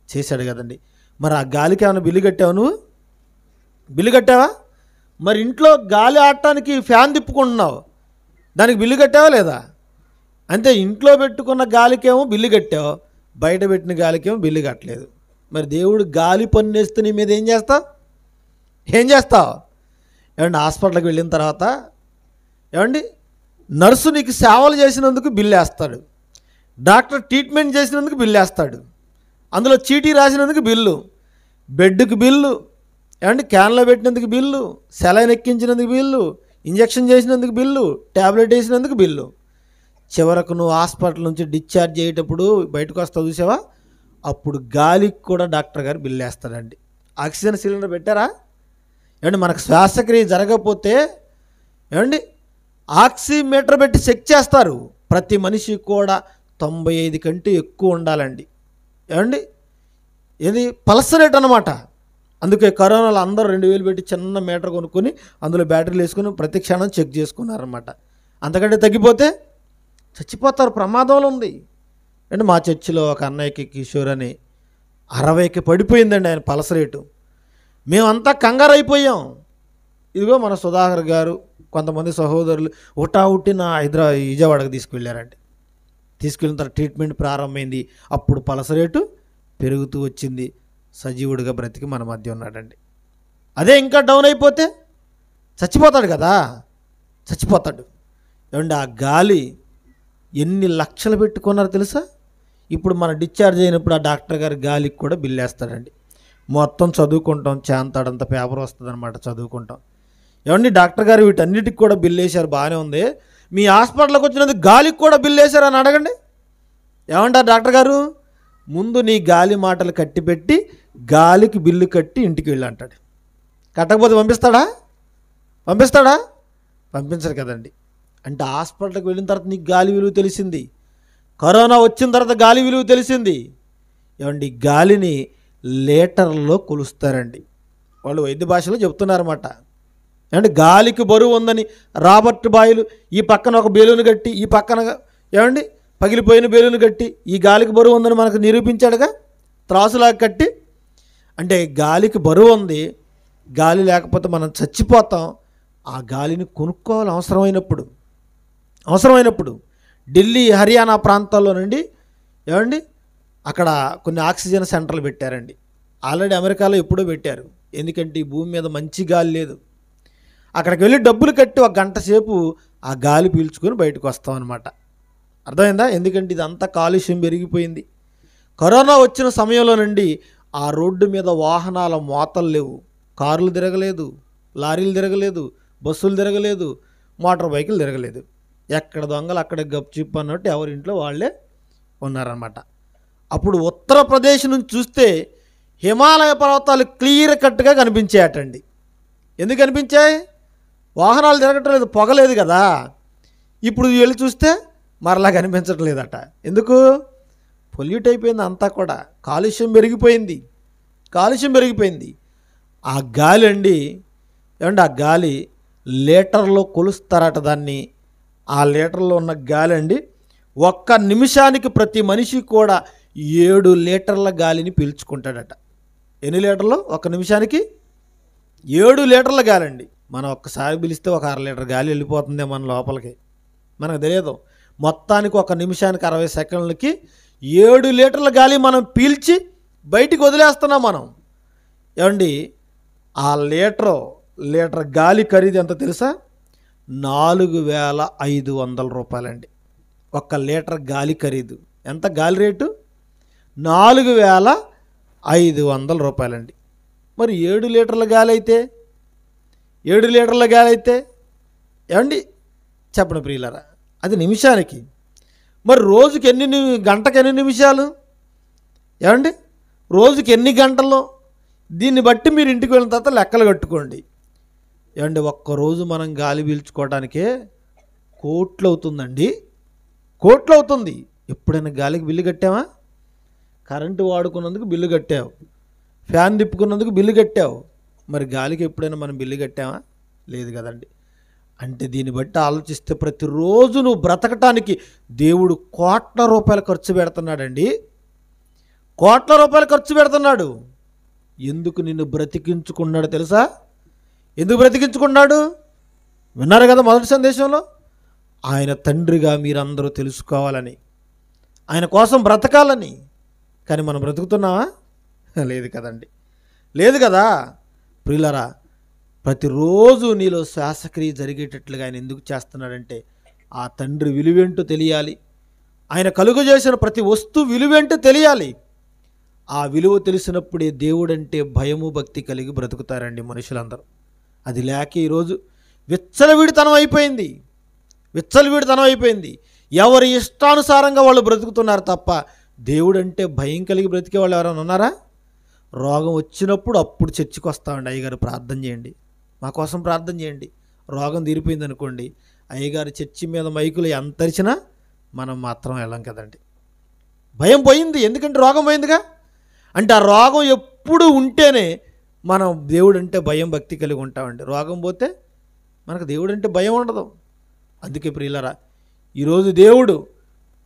A: చేశాడు కదండి. మరి ఆ గాలికి ఏమైనా బిల్లు కట్టావా? నువ్వు బిల్లు కట్టావా? మరి ఇంట్లో గాలి ఆడటానికి ఫ్యాన్ తిప్పుకుంటున్నావు, దానికి బిల్లు కట్టావా లేదా? అంతే, ఇంట్లో పెట్టుకున్న గాలికేమో బిల్లు కట్టావు, బయట పెట్టిన గాలికేమో బిల్లు కట్టలేదు. మరి దేవుడు గాలి పన్నేస్తే నీ మీద ఏం చేస్తావు? ఏం చేస్తావు? ఏమండి, హాస్పిటల్కి వెళ్ళిన తర్వాత ఏమండి నర్సు నీకు సేవలు చేసినందుకు బిల్లు వేస్తాడు, డాక్టర్ ట్రీట్మెంట్ చేసినందుకు బిల్లు వేస్తాడు, అందులో చీటీ రాసినందుకు బిల్లు, బెడ్కి బిల్లు, ఏమండి క్యాన్లో పెట్టినందుకు బిల్లు, సెలైన్ ఎక్కించినందుకు బిల్లు, ఇంజక్షన్ చేసినందుకు బిల్లు, ట్యాబ్లెట్ వేసినందుకు బిల్లు. చివరకు నువ్వు హాస్పిటల్ నుంచి డిశ్చార్జ్ అయ్యేటప్పుడు బయటకు వస్తావు చూసావా, అప్పుడు గాలికి కూడా డాక్టర్ గారు బిల్లు వేస్తాడండి. ఆక్సిజన్ సిలిండర్ పెట్టారా? ఏమండి, మనకు శ్వాసక్రియ జరగకపోతే ఏమండి ఆక్సిమీటర్ పెట్టి చెక్ చేస్తారు. ప్రతి మనిషి కూడా 95 కంటే ఎక్కువ ఉండాలండి. ఏమండి, ఇది పల్స్ రేట్ అన్నమాట. అందుకే కరోనాలో అందరూ 2000 పెట్టి చిన్న మీటర్ కొనుక్కొని అందులో బ్యాటరీలు వేసుకొని ప్రతి క్షణం చెక్ చేసుకున్నారన్నమాట. అంతకంటే తగ్గిపోతే చచ్చిపోతారు, ప్రమాదంలో ఉంది. అంటే మా చర్చిలో ఒక అన్నయ్యకి కిషోర్ అని 60కి పడిపోయిందండి ఆయన పల్స్ రేటు. మేమంతా కంగారు అయిపోయాం. ఇదిగో మన సుధాకర్ గారు కొంతమంది సహోదరులు ఉట్టిన విజయవాడకు తీసుకువెళ్ళారండి. తీసుకెళ్ళిన తర్వాత ట్రీట్మెంట్ ప్రారంభమైంది. అప్పుడు పల్స్ రేటు పెరుగుతూ వచ్చింది. సజీవుడిగా బ్రతికి మన మధ్య ఉన్నాడండి. అదే ఇంకా డౌన్ అయిపోతే చచ్చిపోతాడు కదా, చచ్చిపోతాడు. ఏమండి, ఆ గాలి ఎన్ని లక్షలు పెట్టుకున్నారో తెలుసా? ఇప్పుడు మన డిశ్చార్జ్ అయినప్పుడు ఆ డాక్టర్ గారు గాలికి కూడా బిల్లు వేస్తాడండి. మొత్తం చదువుకుంటాం, చాంతాడంత పేపర్ వస్తుంది అనమాట, చదువుకుంటాం. ఏమండి, డాక్టర్ గారు వీటన్నిటికి కూడా బిల్లు వేశారు, బాగానే ఉంది, మీ హాస్పిటల్కి వచ్చినందుకు గాలికి కూడా బిల్లు వేశారు అని అడగండి. ఏమంటారు డాక్టర్ గారు? ముందు నీ గాలి మాటలు కట్టి పెట్టి గాలికి బిల్లు కట్టి ఇంటికి వెళ్ళి అంటాడు. కట్టకపోతే పంపిస్తాడా? పంపిస్తాడా? పంపించరు కదండి. అంటే హాస్పిటల్కి వెళ్ళిన తర్వాత నీకు గాలి విలువ తెలిసింది, కరోనా వచ్చిన తర్వాత గాలి విలువ తెలిసింది. ఏమండి, గాలిని లీటర్లో కొలుస్తారండి వాళ్ళు, వైద్య భాషలో చెప్తున్నారన్నమాట. ఏమంటే గాలికి బరువు ఉందని రాబర్ట్ బాయిలు ఈ పక్కన ఒక బెలూన్ కట్టి, ఈ పక్కన ఏమండి పగిలిపోయిన బెలూన్ కట్టి ఈ గాలికి బరువు ఉందని మనకు నిరూపించాడుగా, త్రాసులాగా కట్టి. అంటే గాలికి బరువు ఉంది, గాలి లేకపోతే మనం చచ్చిపోతాం. ఆ గాలిని కొనుక్కోవాలి అవసరమైనప్పుడు. ఢిల్లీ, హర్యానా ప్రాంతాల్లో నుండి ఏమండి అక్కడ కొన్ని ఆక్సిజన్ సెంటర్లు పెట్టారండి. ఆల్రెడీ అమెరికాలో ఎప్పుడో పెట్టారు. ఎందుకంటే ఈ భూమి మీద మంచి గాలి లేదు. అక్కడికి వెళ్ళి డబ్బులు కట్టి ఒక గంట సేపు ఆ గాలి పీల్చుకొని బయటకు వస్తాం అనమాట. అర్థమైందా? ఎందుకంటే ఇదంతా కాలుష్యం పెరిగిపోయింది. కరోనా వచ్చిన సమయంలో నుండి ఆ రోడ్డు మీద వాహనాల మోతలు లేవు, కార్లు తిరగలేదు, లారీలు తిరగలేదు, బస్సులు తిరగలేదు, మోటార్ బైకులు తిరగలేదు. ఎక్కడ దొంగలు అక్కడ గప్చిప్ అన్నట్టు ఎవరింట్లో వాళ్ళే ఉన్నారన్నమాట. అప్పుడు ఉత్తరప్రదేశ్ నుంచి చూస్తే హిమాలయ పర్వతాలు క్లియర్ కట్గా కనిపించాయటండి. ఎందుకు కనిపించాయి? వాహనాలు తిరగటం లేదు, పొగలేదు కదా. ఇప్పుడు వెళ్ళి చూస్తే మరలా కనిపించట్లేదట. ఎందుకు? పొల్యూట్ అయిపోయింది అంతా కూడా, కాలుష్యం పెరిగిపోయింది. ఆ గాలి అండి, ఏమంటే ఆ గాలి లీటర్లో కొలుస్తారట దాన్ని. ఆ లీటర్లో ఉన్న గాలి అండి, ఒక్క నిమిషానికి ప్రతి మనిషి కూడా 7 లీటర్ల గాలిని పీల్చుకుంటాడట. ఎన్ని లీటర్లు? ఒక్క నిమిషానికి 7 లీటర్ల గాలి అండి. మనం ఒక్కసారి పిలిస్తే ఒక 1/2 లీటర్ గాలి వెళ్ళిపోతుంది మన లోపలికి, మనకు తెలియదు. మొత్తానికి ఒక నిమిషానికి 60 సెకండ్లకి 7 లీటర్ల గాలి మనం పీల్చి బయటికి వదిలేస్తున్నాం మనం. ఏమండి, ఆ లీటర్ గాలి ఖరీదు ఎంత తెలుసా? 4,500 రూపాయలండి. ఒక్క లీటర్ గాలి ఖరీదు ఎంత? గాలి రేటు 4,500 రూపాయలండి. మరి 7 లీటర్ల గాలి అయితే ఏమండి చెప్పండి ప్రియులారా, అది నిమిషానికి. మరి రోజుకి గంటకి ఎన్ని నిమిషాలు? ఏమండి రోజుకి ఎన్ని గంటల్లో? దీన్ని బట్టి మీరు ఇంటికి వెళ్ళిన తర్వాత లెక్కలు కట్టుకోండి. ఏమండి ఒక్కరోజు మనం గాలి పీల్చుకోవడానికే కోట్లు అవుతుందండి, కోట్లు అవుతుంది. ఎప్పుడైనా గాలికి బిల్లు కట్టావా? కరెంటు వాడుకున్నందుకు బిల్లు కట్టావు, ఫ్యాన్ తిప్పుకున్నందుకు బిల్లు కట్టావు. మరి గాలికి ఎప్పుడైనా మనం బిల్లు కట్టావా? లేదు కదండి. అంటే దీన్ని బట్టి ఆలోచిస్తే ప్రతిరోజు నువ్వు బ్రతకటానికి దేవుడు కోట్ల రూపాయలు ఖర్చు పెడుతున్నాడండి, కోట్ల రూపాయలు ఖర్చు పెడుతున్నాడు. ఎందుకు నిన్ను బ్రతికించుకున్నాడు తెలుసా? ఎందుకు బ్రతికించుకున్నాడు? విన్నారు కదా మొదటి సందేశంలో, ఆయన తండ్రిగా మీరందరూ తెలుసుకోవాలని, ఆయన కోసం బ్రతకాలని. కానీ మనం బ్రతుకుతున్నావా? లేదు కదండి, లేదు కదా. ప్రియులారా, ప్రతిరోజు నీలో శ్వాసక్రియ జరిగేటట్లుగా ఆయన ఎందుకు చేస్తున్నాడంటే ఆ తండ్రి విలువేంటో తెలియాలి, ఆయన కలుగు చేసిన ప్రతి వస్తువు విలువేంటో తెలియాలి. ఆ విలువ తెలిసినప్పుడే దేవుడంటే భయము భక్తి కలిగి బ్రతుకుతారండి మనుషులందరూ. అది లేక ఈరోజు విచ్చలవిడితనం అయిపోయింది. ఎవరి ఇష్టానుసారంగా వాళ్ళు బ్రతుకుతున్నారు తప్ప దేవుడంటే భయం కలిగి బ్రతికే వాళ్ళు ఎవరైనా ఉన్నారా? రోగం వచ్చినప్పుడు అప్పుడు చర్చికి వస్తామండి, అయ్యగారు ప్రార్థన చేయండి, మా కోసం ప్రార్థన చేయండి. రోగం తీరిపోయింది అనుకోండి, అయ్యగారు చర్చి మీద మైకులు ఎంతరిచినా మనం మాత్రం వెళ్ళాం కదండి. భయం పోయింది, ఎందుకంటే రోగం పోయిందిగా. అంటే ఆ రోగం ఎప్పుడు ఉంటేనే మనం దేవుడంటే భయం భక్తి కలిగి ఉంటామండి. రోగం పోతే మనకు దేవుడంటే భయం ఉండదు. అందుకే ప్రియులారా, ఈరోజు దేవుడు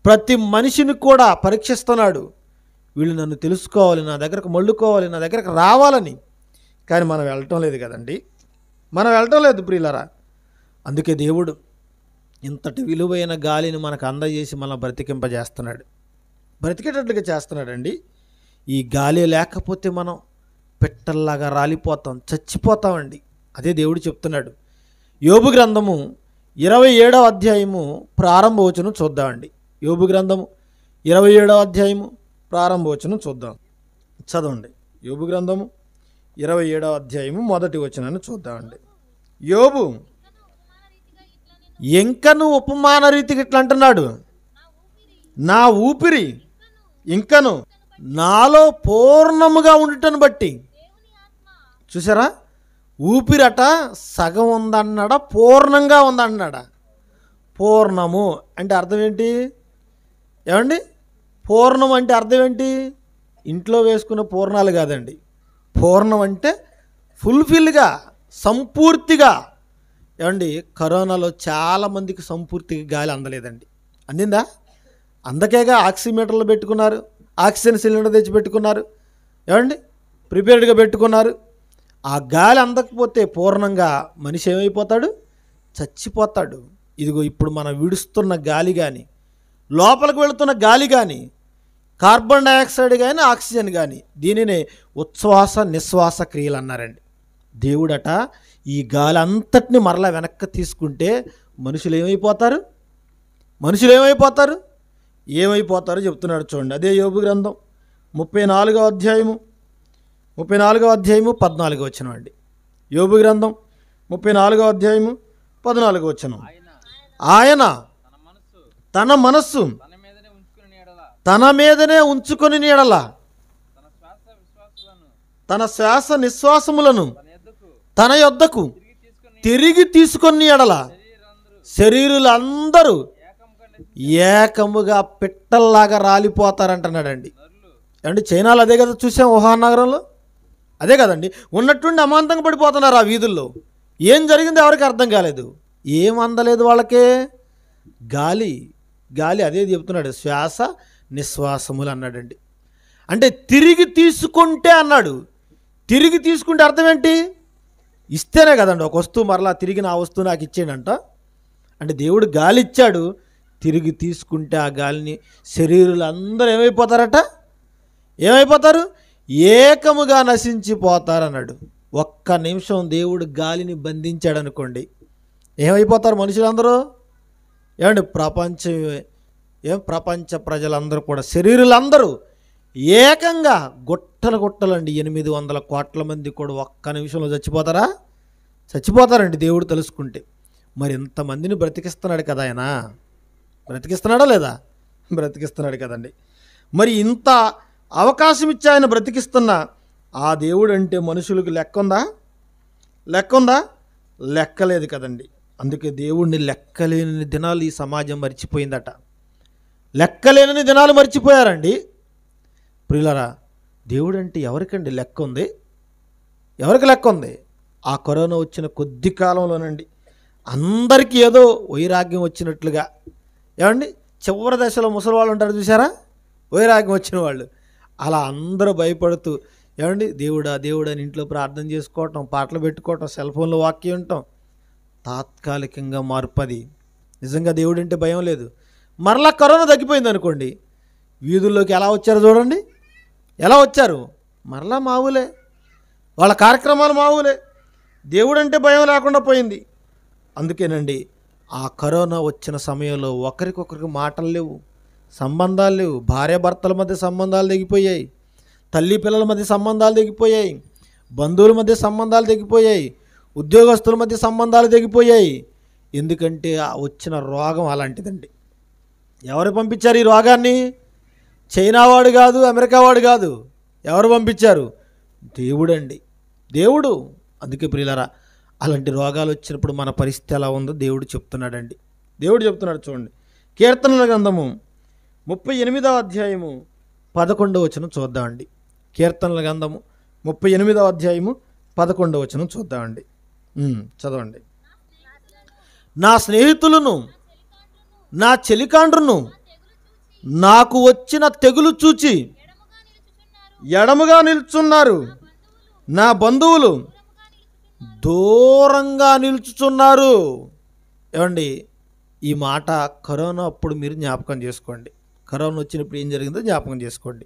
A: ప్రతి మనిషిని కూడా పరీక్షిస్తున్నాడు. వీళ్ళు నన్ను తెలుసుకోవాలి, నా దగ్గరకు మళ్ళుకోవాలి, నా దగ్గరకు రావాలని. కానీ మనం వెళ్ళటం లేదు కదండి, మనం వెళ్ళటం లేదు ప్రియులారా. అందుకే దేవుడు ఇంతటి విలువైన గాలిని మనకు అందజేసి మనం బ్రతికేటట్లుగా చేస్తున్నాడండి. ఈ గాలి లేకపోతే మనం పెట్టల్లాగా రాలిపోతాం, చచ్చిపోతామండి. అదే దేవుడు చెప్తున్నాడు. యోబు గ్రంథము 27వ అధ్యాయము ప్రారంభ వచనం చూద్దామండి. యోబు గ్రంథము 27వ అధ్యాయము ప్రారంభ వచనం చూద్దాం, చదవండి. యోబు గ్రంథము 27వ అధ్యాయము మొదటి వచనాన్ని చూద్దామండి. యోబు ఇంకను ఉపమాన రీతికి ఇట్లా అంటున్నాడు, నా ఊపిరి ఇంకను నాలో పూర్ణముగా ఉండటను బట్టి. చూసారా, ఊపిరట సగం ఉందన్నాడా, పూర్ణంగా ఉందన్నాడా? పూర్ణము అంటే అర్థం ఏంటి? ఏమండి, పూర్ణం అంటే అర్థం ఏంటి? ఇంట్లో వేసుకున్న పూర్ణాలు కాదండి. పూర్ణం అంటే ఫుల్ఫిల్గా, సంపూర్తిగా. ఏమండి, కరోనాలో చాలామందికి సంపూర్తిగా గాలి అందలేదండి. అందిందా? అందకేగా ఆక్సిమీటర్లు పెట్టుకున్నారు, ఆక్సిజన్ సిలిండర్ తెచ్చి పెట్టుకున్నారు, ఏమండి ప్రిపేర్డ్గా పెట్టుకున్నారు. ఆ గాలి అందకపోతే పూర్ణంగా మనిషి ఏమైపోతాడు? చచ్చిపోతాడు. ఇదిగో ఇప్పుడు మనం విడుస్తున్న గాలి కానీ, లోపలికి వెళుతున్న గాలి కానీ కార్బన్ డైఆక్సైడ్ కానీ ఆక్సిజన్ కానీ దీనినే ఉచ్ఛ్వాస నిశ్వాస క్రియలు అన్నారండి. దేవుడట ఈ గాలి అంతటిని మరలా వెనక్కి తీసుకుంటే మనుషులు ఏమైపోతారు? ఏమైపోతారో చెప్తున్నాడు చూడండి. అదే యోబు గ్రంథం 34వ అధ్యాయము 14వ వచనం అండి. యోబు గ్రంథం 34వ అధ్యాయము 14వ వచనం. ఆయన తన మనస్సు తన మీదనే ఉంచుకొని నీడల తన శ్వాస నిశ్వాసములను తన యొద్దకు తిరిగి తీసుకొని ఎడల శరీరులందరూ ఏకముగా పిట్టల్లాగా రాలిపోతారంటున్నాడండి. ఏమంటే చైనాలో అదే కదా చూసాం, వుహాన్ నగరంలో అదే కదండి. ఉన్నట్టుండి అమాంతంగా పడిపోతున్నారు ఆ వీధుల్లో. ఏం జరిగిందో ఎవరికి అర్థం కాలేదు, ఏం అందలేదు వాళ్ళకే. గాలి అదే చెప్తున్నాడు, శ్వాస నిశ్వాసములు అన్నాడండి. అంటే తిరిగి తీసుకుంటే అన్నాడు. తిరిగి తీసుకుంటే అర్థం ఏంటి? ఇస్తేనే కదండి ఒక వస్తువు మరలా తిరిగి నా వస్తువు నాకు ఇచ్చేయండంట. అంటే దేవుడు గాలి ఇచ్చాడు, తిరిగి తీసుకుంటే ఆ గాలిని శరీరులందరూ ఏమైపోతారు? ఏకముగా నశించిపోతారన్నాడు. ఒక్క నిమిషం దేవుడు గాలిని బంధించాడు అనుకోండి, ఏమైపోతారు మనుషులందరూ? ఏమండి ప్రపంచ ప్రజలందరూ కూడా శరీరులందరూ ఏకంగా గుట్టలండి 800 కోట్ల మంది కూడా ఒక్క నిమిషంలో చచ్చిపోతారండి దేవుడు తలుసుకుంటే. మరి ఇంతమందిని బ్రతికిస్తున్నాడు కదా ఆయన. బ్రతికిస్తున్నాడా లేదా? బ్రతికిస్తున్నాడు కదండి. మరి ఇంత అవకాశం ఇచ్చి ఆయన బ్రతికిస్తున్న ఆ దేవుడు అంటే మనుషులకు లెక్కుందా? లెక్కలేదు కదండి. అందుకే దేవుడిని లెక్కలేని దినాలు ఈ సమాజం మర్చిపోయిందట. లెక్కలేని దినాలు మర్చిపోయారండి. ప్రియులారా, దేవుడు అంటే ఎవరికండి లెక్క ఉంది? ఎవరికి లెక్క ఉంది? ఆ కరోనా వచ్చిన కొద్ది కాలంలోనండి అందరికీ ఏదో వైరాగ్యం వచ్చినట్లుగా, ఏమండి చివరి దశలో ముసలి వాళ్ళు ఉంటారు చూసారా, వైరాగ్యం వచ్చిన వాళ్ళు, అలా అందరూ భయపడుతూ ఏమండి దేవుడా అని ఇంట్లో ప్రార్థన చేసుకోవటం, పాటలు పెట్టుకోవటం, సెల్ ఫోన్లో వాక్యం ఉండటం, తాత్కాలికంగా మార్పది. నిజంగా దేవుడు అంటే భయం లేదు. మరలా కరోనా తగ్గిపోయింది అనుకోండి, వీధుల్లోకి ఎలా వచ్చారో చూడండి, ఎలా వచ్చారు? మరలా మామూలే, వాళ్ళ కార్యక్రమాలు మామూలే. దేవుడు అంటే భయం లేకుండా పోయింది. అందుకేనండి ఆ కరోనా వచ్చిన సమయంలో ఒకరికొకరికి మాటలు లేవు, సంబంధాలు లేవు. భార్యాభర్తల మధ్య సంబంధాలు తెగిపోయాయి, తల్లి పిల్లల మధ్య సంబంధాలు తెగిపోయాయి, బంధువుల మధ్య సంబంధాలు తెగిపోయాయి, ఉద్యోగస్తుల మధ్య సంబంధాలు తెగిపోయాయి. ఎందుకంటే ఆ వచ్చిన రోగం అలాంటిదండి. ఎవరు పంపించారు ఈ రోగాన్ని? చైనా వాడు కాదు, అమెరికా వాడు కాదు. ఎవరు పంపించారు? దేవుడు. అందుకే ప్రియులారా, అలాంటి రోగాలు వచ్చినప్పుడు మన పరిస్థితి ఎలా ఉందో దేవుడు చెప్తున్నాడండి. దేవుడు చెప్తున్నాడు చూడండి. కీర్తనల గ్రంథము 38వ అధ్యాయము 11వ వచనం చూద్దామండి. కీర్తనల గ్రంథము 38వ అధ్యాయము 11వ వచనం చూద్దామండి. చదవండి. నా స్నేహితులను, నా చెలికాండ్రును నాకు వచ్చిన తెగులు చూచి ఎడముగా నిల్చున్నారు, నా బంధువులు దూరంగా నిల్చుచున్నారు. ఏమండి, ఈ మాట కరోనా అప్పుడు మీరు జ్ఞాపకం చేసుకోండి. కరోనా వచ్చినప్పుడు ఏం జరిగిందో జ్ఞాపకం చేసుకోండి.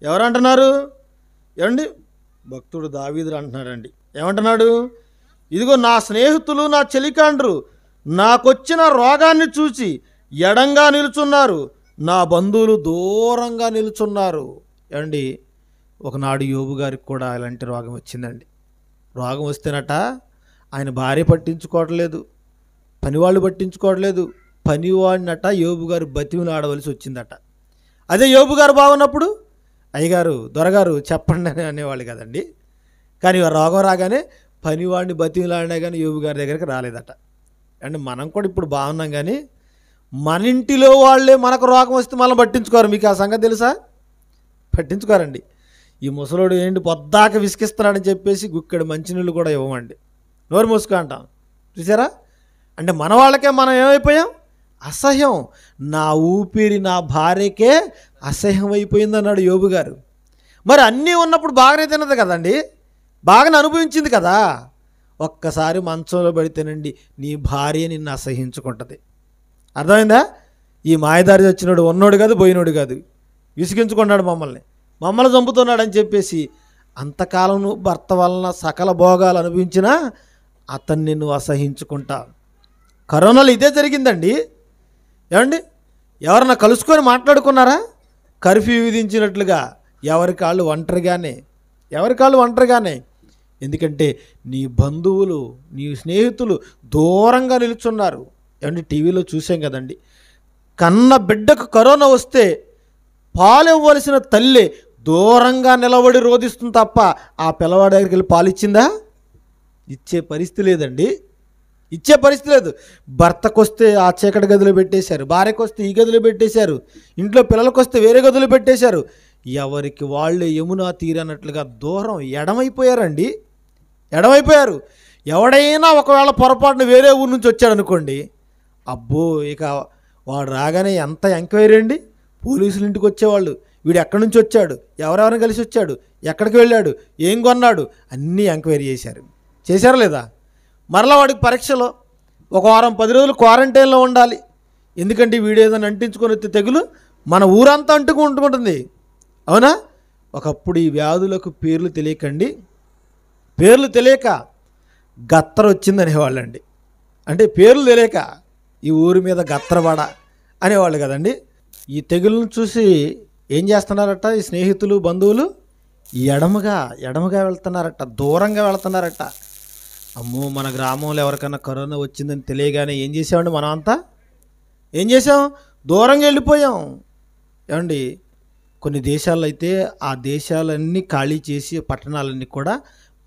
A: ఎవరు అంటున్నారు? ఏమండి, భక్తుడు దావీదు అంటున్నాడండి. ఏమంటున్నాడు? ఇదిగో నా స్నేహితులు, నా చెలికాండ్రు నాకొచ్చిన రోగాన్ని చూసి ఎడంగా నిలుచున్నారు, నా బంధువులు దూరంగా నిలుచున్నారు. ఏమండి, ఒకనాడు యోబు గారికి కూడా ఇలాంటి రోగం వచ్చిందండి. రోగం వస్తేనట ఆయన భార్య పట్టించుకోవట్లేదు, పనివాళ్ళు పట్టించుకోవట్లేదు. పనివాడినట యోబు గారు బతిమలు ఆడవలసి వచ్చిందట. అదే యోబు గారు బాగున్నప్పుడు అయ్యగారు, దొరగారు చెప్పండి అని అనేవాళ్ళు కదండి. కానీ రోగం రాగానే పనివాడిని బతిమలాడినా కానీ యోబు గారి దగ్గరికి రాలేదట. అంటే మనం కూడా ఇప్పుడు బాగున్నాం, కానీ మన ఇంటిలో వాళ్ళే మనకు రోగం వస్తే మనం పట్టించుకోరు. మీకు ఆ సంగతి తెలుసా? పట్టించుకోరండి. ఈ ముసలోడు ఏంటి పొద్దాక విసికిస్తున్నాడని చెప్పేసి గుక్కడి మంచినీళ్ళు కూడా ఇవ్వమండి, నోరు మూసుకు అంటాం. చూసారా? అంటే మన వాళ్ళకే మనం ఏమైపోయాం? అసహ్యం. నా ఊపిరి నా భార్యకే అసహ్యం అయిపోయింది అన్నాడు యోబు గారు. మరి అన్నీ ఉన్నప్పుడు బాగానే తిన్నది కదండి, బాగానే అనుభవించింది కదా. ఒక్కసారి మంచంలో పడితేనండి నీ భార్య నిన్ను అసహించుకుంటుంది. అర్థమైందా? ఈ మాయదారి వచ్చినోడు ఉన్నోడు కాదు, పోయినోడు కాదు. విసిగించుకున్నాడు మమ్మల్ని చంపుతున్నాడని చెప్పేసి అంతకాలం నువ్వు భర్త వలన సకల భోగాలు అనుభవించినా అతన్ని నువ్వు అసహించుకుంటా. కరోనాలో ఇదే జరిగిందండి. ఏమండి, ఎవరన్నా కలుసుకొని మాట్లాడుకున్నారా? కర్ఫ్యూ విధించినట్లుగా ఎవరి కాళ్ళు ఒంటరిగానే. ఎందుకంటే నీ బంధువులు, నీ స్నేహితులు దూరంగా నిలుచున్నారు. ఏమండి, టీవీలో చూసాం కదండి, కన్న బిడ్డకు కరోనా వస్తే పాలు ఇవ్వవలసిన తల్లి దూరంగా నిలబడి రోధిస్తుంది తప్ప ఆ పిల్లవాడి దగ్గరికి వెళ్ళి పాలు ఇచ్చిందా? ఇచ్చే పరిస్థితి లేదండి, ఇచ్చే పరిస్థితి లేదు. భర్తకు వస్తే ఆ చీకటి గదిలో పెట్టేశారు, భార్యకు వస్తే ఈ గదిలో పెట్టేశారు, ఇంట్లో పిల్లలకు వస్తే వేరే గదిలో పెట్టేశారు. ఎవరికి వాళ్ళే యమునా తీరన్నట్లుగా దూరం ఎడమైపోయారు. ఎవడైనా ఒకవేళ పొరపాటున వేరే ఊరు నుంచి వచ్చాడు అనుకోండి, అబ్బో ఇక వాడు రాగానే ఎంత ఎంక్వైరీ అండి. పోలీసులు ఇంటికి వచ్చేవాళ్ళు, వీడు ఎక్కడి నుంచి వచ్చాడు, ఎవరెవరిని కలిసి వచ్చాడు, ఎక్కడికి వెళ్ళాడు, ఏం కొన్నాడు, అన్నీ ఎంక్వైరీ చేశారా లేదా? మరలా వాడికి పరీక్షలో ఒక వారం 10 రోజులు క్వారంటైన్లో ఉండాలి. ఎందుకంటే వీడు ఏదైనా అంటించుకొని వచ్చే తెగులు మన ఊరంతా అంటుకుంటుంది. అవునా? ఒకప్పుడు ఈ వ్యాధులకు పేర్లు తెలియక గత్తర వచ్చిందనేవాళ్ళండి. అంటే పేర్లు తెలియక ఈ ఊరి మీద గత్తరబడ అనేవాళ్ళు కదండి. ఈ తెగులను చూసి ఏం చేస్తున్నారట ఈ స్నేహితులు, బంధువులు? ఎడమగా వెళ్తున్నారట, దూరంగా వెళ్తున్నారట. అమ్మో, మన గ్రామంలో ఎవరికైనా కరోనా వచ్చిందని తెలియగానే ఏం చేసామండి? మనం అంతా ఏం చేసాం? దూరంగా వెళ్ళిపోయాం. ఏమండి, కొన్ని దేశాల్లో అయితే ఆ దేశాలన్నీ ఖాళీ చేసి పట్టణాలన్నీ కూడా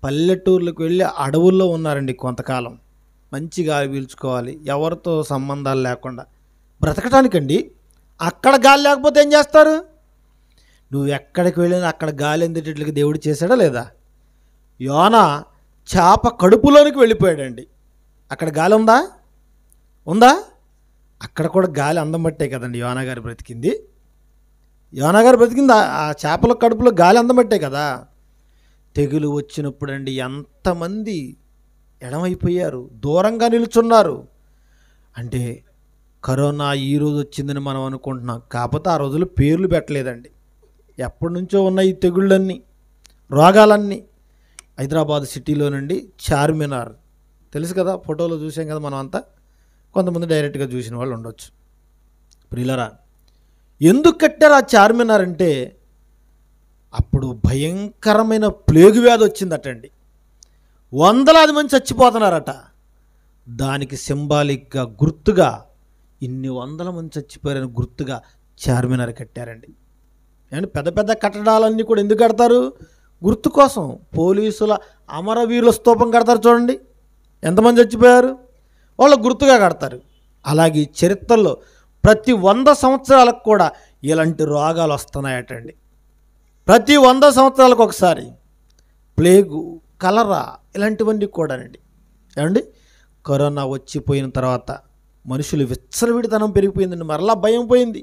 A: పల్లెటూర్లకు వెళ్ళి అడవుల్లో ఉన్నారండి కొంతకాలం. మంచి గాలి పీల్చుకోవాలి, ఎవరితో సంబంధాలు లేకుండా బ్రతకటానికండి. అక్కడ గాలి లేకపోతే ఏం చేస్తారు? నువ్వు ఎక్కడికి వెళ్ళినా అక్కడ గాలి అందేటట్లుగా దేవుడు చేశాడా లేదా? యోనా చేప కడుపులోనికి వెళ్ళిపోయాడండి. అక్కడ గాలి ఉందా? అక్కడ కూడా గాలి అందం బట్టే కదండి యోనా గారు బ్రతికింది. ఆ చేపల కడుపులో గాలి అందబట్టే కదా. తెగులు వచ్చినప్పుడు అండి ఎంతమంది ఎడమైపోయారు, దూరంగా నిలుచున్నారు. అంటే కరోనా ఈరోజు వచ్చిందని మనం అనుకుంటున్నాం, కాకపోతే ఆ రోజులు పేర్లు పెట్టలేదండి. ఎప్పటి నుంచో ఉన్న ఈ తెగుళ్ళన్నీ, రోగాలన్నీ హైదరాబాద్ సిటీలోనండి చార్మినార్ తెలుసు కదా, ఫోటోలో చూసాం కదా మనం అంతా. కొంతమంది డైరెక్ట్గా చూసిన వాళ్ళు ఉండొచ్చు. ప్రియులరా, ఎందుకు కట్టారు ఆ చార్మినార్ అంటే అప్పుడు భయంకరమైన ప్లేగు వ్యాధి వచ్చిందటండి. వందలాది మంది చచ్చిపోతున్నారట. దానికి సింబాలిక్గా, గుర్తుగా, ఇన్ని వందల మంది చచ్చిపోయారని గుర్తుగా చార్మినార్ కట్టారండి. అండ్ పెద్ద పెద్ద కట్టడాలన్నీ కూడా ఎందుకు కడతారు? గుర్తు కోసం. పోలీసుల అమరవీరుల స్తూపం కడతారు చూడండి, ఎంతమంది చచ్చిపోయారు, వాళ్ళు గుర్తుగా కడతారు. అలాగే చరిత్రలో ప్రతి 100 సంవత్సరాలకు కూడా ఇలాంటి రోగాలు వస్తున్నాయటండి. ప్రతి 100 సంవత్సరాలకు ఒకసారి ప్లేగు, కలరా ఇలాంటివన్నీ కూడానండి. ఏమండి, కరోనా వచ్చిపోయిన తర్వాత మనుషులు విచ్చలవిడితనం పెరిగిపోయిందండి. మరలా భయం పోయింది.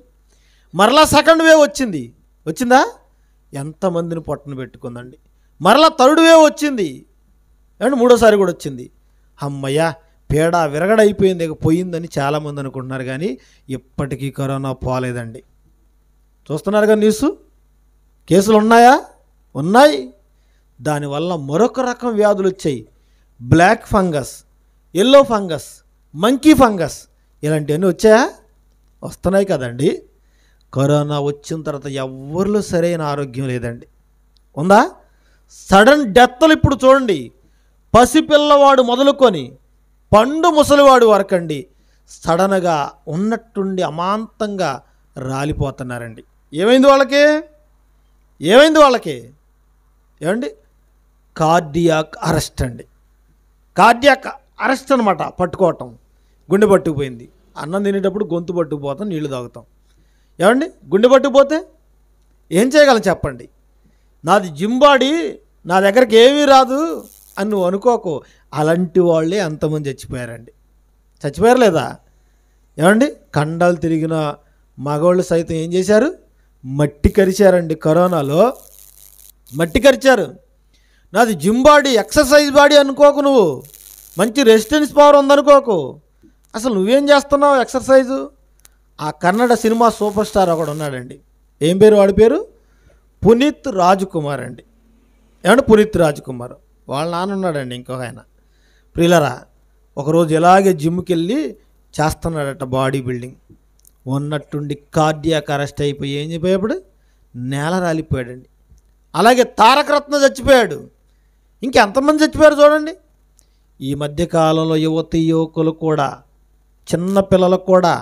A: మరలా సెకండ్ వేవ్ వచ్చిందా? ఎంతమందిని పొట్టను పెట్టుకుందండి. మరలా థర్డ్ వేవ్ వచ్చింది. అండ్ మూడోసారి కూడా వచ్చింది. అమ్మయ్య, పేడ విరగడైపోయింది, పోయిందని చాలామంది అనుకుంటున్నారు. కానీ ఇప్పటికీ కరోనా పోలేదండి. చూస్తున్నారు కదా న్యూస్, కేసులు ఉన్నాయి. దానివల్ల మరొక రకం వ్యాధులు వచ్చాయి. Black fungus, yellow fungus, monkey fungus ఇలాంటివన్నీ వస్తున్నాయి కదండి. కరోనా వచ్చిన తర్వాత ఎవరిలో సరైన ఆరోగ్యం లేదండి. ఉందా? సడన్ డెత్లు ఇప్పుడు చూడండి, పసిపిల్లవాడు మొదలుకొని పండు ముసలివాడు వరకండి సడన్గా ఉన్నట్టుండి అమాంతంగా రాలిపోతున్నారండి. ఏమైంది వాళ్ళకి? ఏమండి, కార్డియాక్ అరెస్ట్ అండి. కార్డియాక్ అరెస్ట్ అనమాట. పట్టుకోవటం, గుండె పట్టుకుపోయింది. అన్నం తినేటప్పుడు గొంతు పట్టుకుపోతాం, నీళ్లు తాగుతాం. ఏమండి, గుండె పట్టుకుపోతే ఏం చేయగలం చెప్పండి? నాది జింబాడీ, నా దగ్గరికి ఏమీ రాదు అని నువ్వు అనుకోకు. అలాంటి వాళ్ళే అంతమంది చచ్చిపోయారు లేదా? ఏమండి, కండాలు తిరిగిన మగవాళ్ళు సైతం ఏం చేశారు? మట్టి కరిచారండి. కరోనాలో మట్టి కరిచారు. నాది జిమ్ బాడీ, ఎక్సర్సైజ్ బాడీ అనుకోకు. నువ్వు మంచి రెసిస్టెన్స్ పవర్ ఉందనుకోకు. అసలు నువ్వేం చేస్తున్నావు ఎక్సర్సైజు? ఆ కన్నడ సినిమా సూపర్ స్టార్ ఒకడు ఉన్నాడండి, ఏం పేరు వాడి పేరు? పునీత్ రాజ్ కుమార్ అండి. ఏమంటే పునీత్ రాజ్ కుమార్ వాళ్ళ నాన్న ఉన్నాడండి ఇంకొక ఆయన. ప్రియులరా, ఒకరోజు ఇలాగే జిమ్కి వెళ్ళి చేస్తున్నాడట బాడీ బిల్డింగ్. ఉన్నట్టుండి కార్డియాక్ అరెస్ట్ అయిపోయి ఏం చెప్పేప్పుడు నేల రాలిపోయాడండి. అలాగే తారకరత్న చచ్చిపోయాడు. ఇంకెంతమంది చచ్చిపోయారు చూడండి. ఈ మధ్యకాలంలో యువకులు కూడా, చిన్న పిల్లలకు కూడా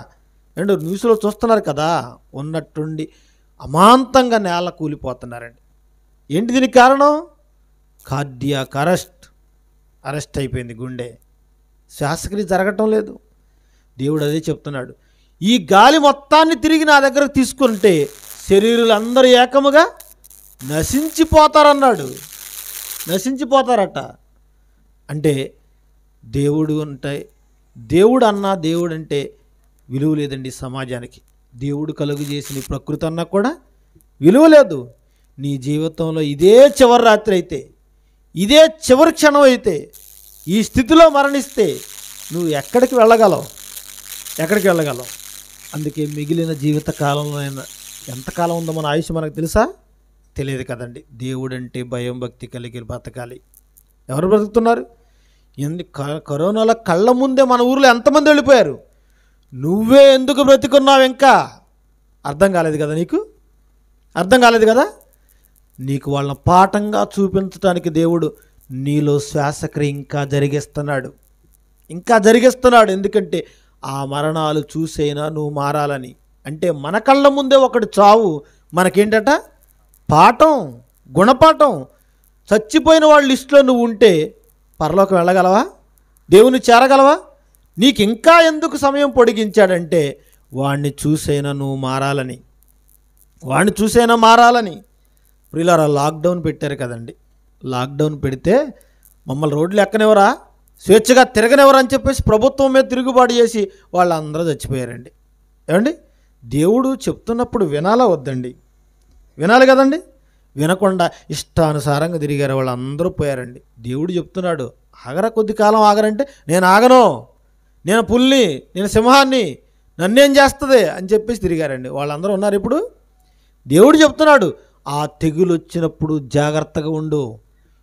A: న్యూస్లో చూస్తున్నారు కదా, ఉన్నట్టుండి అమాంతంగా నేల కూలిపోతున్నారండి. ఏంటి దీనికి కారణం? కార్డియాక్ అరెస్ట్ అయిపోయింది గుండె, శ్వాసక్రియ జరగటం లేదు. దేవుడు అదే చెప్తున్నాడు, ఈ గాలి మొత్తాన్ని తిరిగి నా దగ్గరకు తీసుకుంటే శరీరులందరూ ఏకముగా నశించిపోతారన్నాడు. నశించిపోతారట. అంటే దేవుడు అంటే విలువ లేదండి సమాజానికి. దేవుడు కలుగు చేసిన ప్రకృతి అన్నా కూడా విలువ లేదు. నీ జీవితంలో ఇదే చివరి రాత్రి అయితే, ఇదే చివరి క్షణం అయితే, ఈ స్థితిలో మరణిస్తే నువ్వు ఎక్కడికి వెళ్ళగలవు? అందుకే మిగిలిన జీవిత కాలంలో ఎంతకాలం ఉందో మన ఆయుష్ మనకు తెలుసా? తెలియదు కదండి. దేవుడంటే భయం భక్తి కలిగి బతకాలి. ఎవరు బ్రతుకుతున్నారు? కరోనాలో కళ్ళ ముందే మన ఊర్లో ఎంతమంది వెళ్ళిపోయారు. నువ్వే ఎందుకు బ్రతికున్నావు? ఇంకా అర్థం కాలేదు కదా నీకు? అర్థం కాలేదు కదా? నీకు వాళ్ళని పాఠంగా చూపించడానికి దేవుడు నీలో శ్వాసక్రియ ఇంకా జరిగిస్తున్నాడు. ఎందుకంటే ఆ మరణాలు చూసైనా నువ్వు మారాలని. అంటే మన కళ్ళ ముందే ఒకటి చావు మనకేంటట? పాఠం, గుణపాఠం. చచ్చిపోయిన వాళ్ళ లిస్టులో నువ్వు ఉంటే పరలోకం వెళ్ళగలవా? దేవుని చేరగలవా? నీకు ఇంకా ఎందుకు సమయం పొడిగించాడంటే వాడిని చూసైనా నువ్వు మారాలని. ప్రియులారా, లాక్డౌన్ పెట్టారు కదండి. లాక్డౌన్ పెడితే మమ్మల్ని రోడ్లు ఎక్కనివ్వరా, స్వేచ్ఛగా తిరగనివ్వరా అని చెప్పేసి ప్రభుత్వం మీద తిరుగుబాటు చేసి వాళ్ళందరూ చచ్చిపోయారండి. ఏమండి, దేవుడు చెప్తున్నప్పుడు వినాలా వద్దండి? వినాలి కదండి. వినకుండా ఇష్టానుసారంగా తిరిగారు, వాళ్ళందరూ పోయారండి. దేవుడు చెప్తున్నాడు, ఆగరా, కొద్ది కాలం ఆగరంటే నేను ఆగను, నేను పుల్ని, నేను సింహాన్ని, నన్నేం చేస్తుంది అని చెప్పేసి తిరిగారండి. వాళ్ళందరూ ఉన్నారు. ఇప్పుడు దేవుడు చెప్తున్నాడు, ఆ తెగులు వచ్చినప్పుడు జాగ్రత్తగా ఉండు,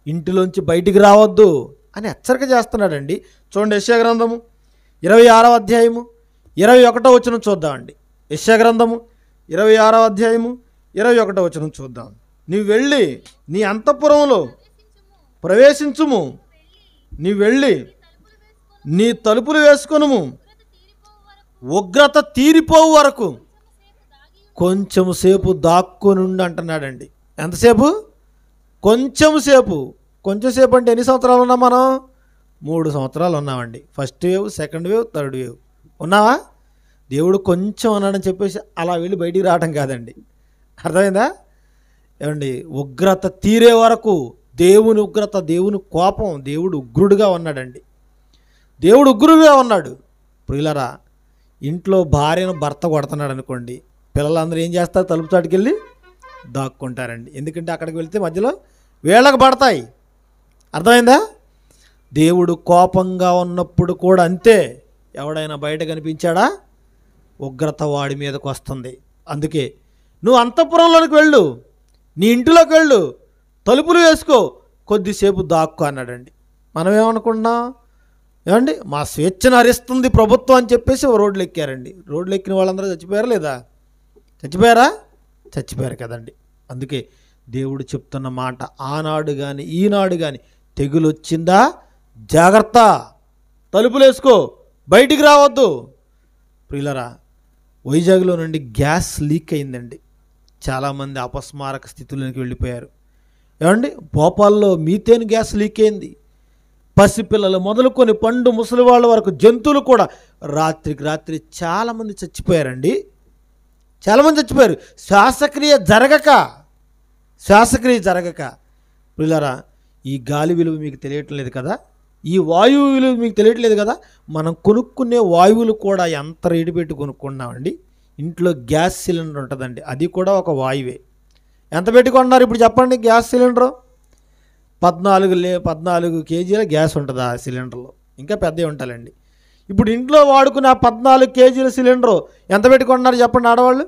A: ఇంటిలోంచి బయటికి రావద్దు అని హెచ్చరిక చేస్తున్నాడండి. చూడండి, యెషయా గ్రంథము 26వ అధ్యాయము 21వ వచనం చూద్దామండి. యెషయా గ్రంథము 26వ అధ్యాయము 21వ వచనం చూద్దాం. నీవు వెళ్ళి నీ అంతఃపురంలో ప్రవేశించుము, నీవు వెళ్ళి నీ తలుపులు వేసుకొనుము, ఉగ్రత తీరిపోవు వరకు కొంచెం సేపు దాక్కునుండి అంటున్నాడండి. ఎంతసేపు? కొంచెం సేపు అంటే ఎన్ని సంవత్సరాలు ఉన్నాం మనం? 3 సంవత్సరాలు ఉన్నామండి. First wave, second wave, third wave ఉన్నావా? దేవుడు కొంచెం అన్నాడని చెప్పేసి అలా వెళ్ళి బయటికి రావడం కాదండి. అర్థమైందా? ఏమండి, ఉగ్రత తీరే వరకు దేవుని ఉగ్రత, దేవుని కోపం, దేవుడు ఉగ్రుడుగా ఉన్నాడండి. ప్రియులరా, ఇంట్లో భార్యను భర్త కొడుతున్నాడు అనుకోండి, పిల్లలందరూ ఏం చేస్తారు? తలుపు చాటుకి వెళ్ళి దాక్కుంటారండి. ఎందుకంటే అక్కడికి వెళ్తే మధ్యలో వేళ్ళకు పడతాయి. అర్థమైందా? దేవుడు కోపంగా ఉన్నప్పుడు కూడా అంతే. ఎవడైనా బయట కనిపించాడా, ఉగ్రత వాడి మీదకు వస్తుంది. అందుకే నువ్వు అంతఃపురంలోనికి వెళ్ళు, నీ ఇంటిలోకి వెళ్ళు, తలుపులు వేసుకో, కొద్దిసేపు దాక్కు అన్నాడండి. మనం ఏమనుకుంటున్నాం? ఏమండి, మా స్వేచ్ఛను హరిస్తుంది ప్రభుత్వం అని చెప్పేసి రోడ్లు ఎక్కారండి. రోడ్లు ఎక్కిన వాళ్ళందరూ చచ్చిపోయారా లేదా? చచ్చిపోయారు కదండి. అందుకే దేవుడు చెప్తున్న మాట, ఆనాడు కానీ ఈనాడు కానీ తెగులు వచ్చిందా జాగ్రత్త, తలుపులు వేసుకో, బయటికి రావద్దు. ప్రియులరా, వైజాగ్లో నుండి గ్యాస్ లీక్ అయిందండి. చాలామంది అపస్మారక స్థితిలోకి వెళ్ళిపోయారు. ఏమండి, భోపాల్లో మీథేన్ గ్యాస్ లీక్ అయింది. పసిపిల్లలు మొదలుకొని పండు ముసలి వాళ్ళ వరకు జంతువులు కూడా రాత్రికి రాత్రి చాలామంది చచ్చిపోయారండి. శ్వాసక్రియ జరగక. ప్రియులారా, ఈ గాలి విలువ మీకు తెలియటం లేదు కదా, ఈ వాయువు విలువ మీకు తెలియట్లేదు కదా. మనం కొనుక్కునే వాయువులు కూడా ఎంత రేటు పెట్టి కొనుక్కున్నామండి. ఇంట్లో గ్యాస్ సిలిండర్ ఉంటుందండి, అది కూడా ఒక వాయువే. ఎంత పెట్టుకున్నారు ఇప్పుడు చెప్పండి? గ్యాస్ సిలిండరు 14 కేజీల గ్యాస్ ఉంటుంది ఆ సిలిండర్లో, ఇంకా పెద్దవి ఉంటాయండి. ఇప్పుడు ఇంట్లో వాడుకునే ఆ 14 కేజీల సిలిండరు ఎంత పెట్టుకున్నారు చెప్పండి ఆడవాళ్ళు?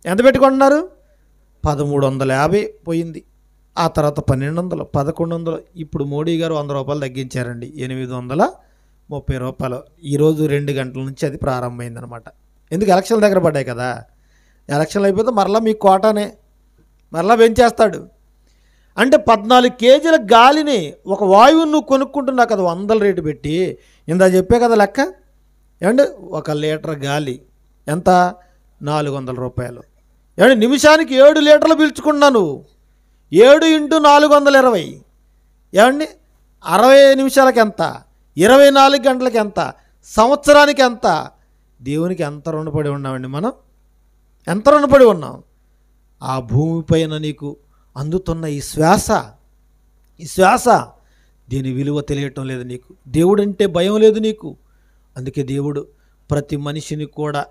A: ఎంత పెట్టుకుంటున్నారు? 1350 పోయింది. ఆ తర్వాత 1200, 1100. ఇప్పుడు మోడీ గారు 100 రూపాయలు తగ్గించారండి, 830 రూపాయలు. ఈరోజు 2 గంటల నుంచి అది ప్రారంభమైందనమాట. ఎందుకు? ఎలక్షన్ల దగ్గర పడ్డాయి కదా. ఎలక్షన్లు అయిపోతే మరలా మీకు కోటానే మరలా పెంచేస్తాడు. అంటే 14 కేజీల గాలిని, ఒక వాయువుని నువ్వు కొనుక్కుంటున్నావు కదా 100 రేటు పెట్టి. ఇందా చెప్పే కదా లెక్క. ఏమంటే 1 లీటర్ గాలి ఎంత? 400 రూపాయలు. ఏమంటే నిమిషానికి 7 లీటర్లు పీల్చుకున్నా నువ్వు. 7 × 420 ఏమండి? 60 నిమిషాలకి ఎంత? 24 గంటలకి ఎంత? సంవత్సరానికి ఎంత? దేవునికి ఎంత రుణపడి ఉన్నామండి మనం? ఎంత రుణపడి ఉన్నాం? ఆ భూమిపైన నీకు అందుతున్న ఈ శ్వాస దీని విలువ తెలియటం లేదు నీకు. దేవుడంటే భయం లేదు నీకు. అందుకే దేవుడు ప్రతి మనిషిని కూడా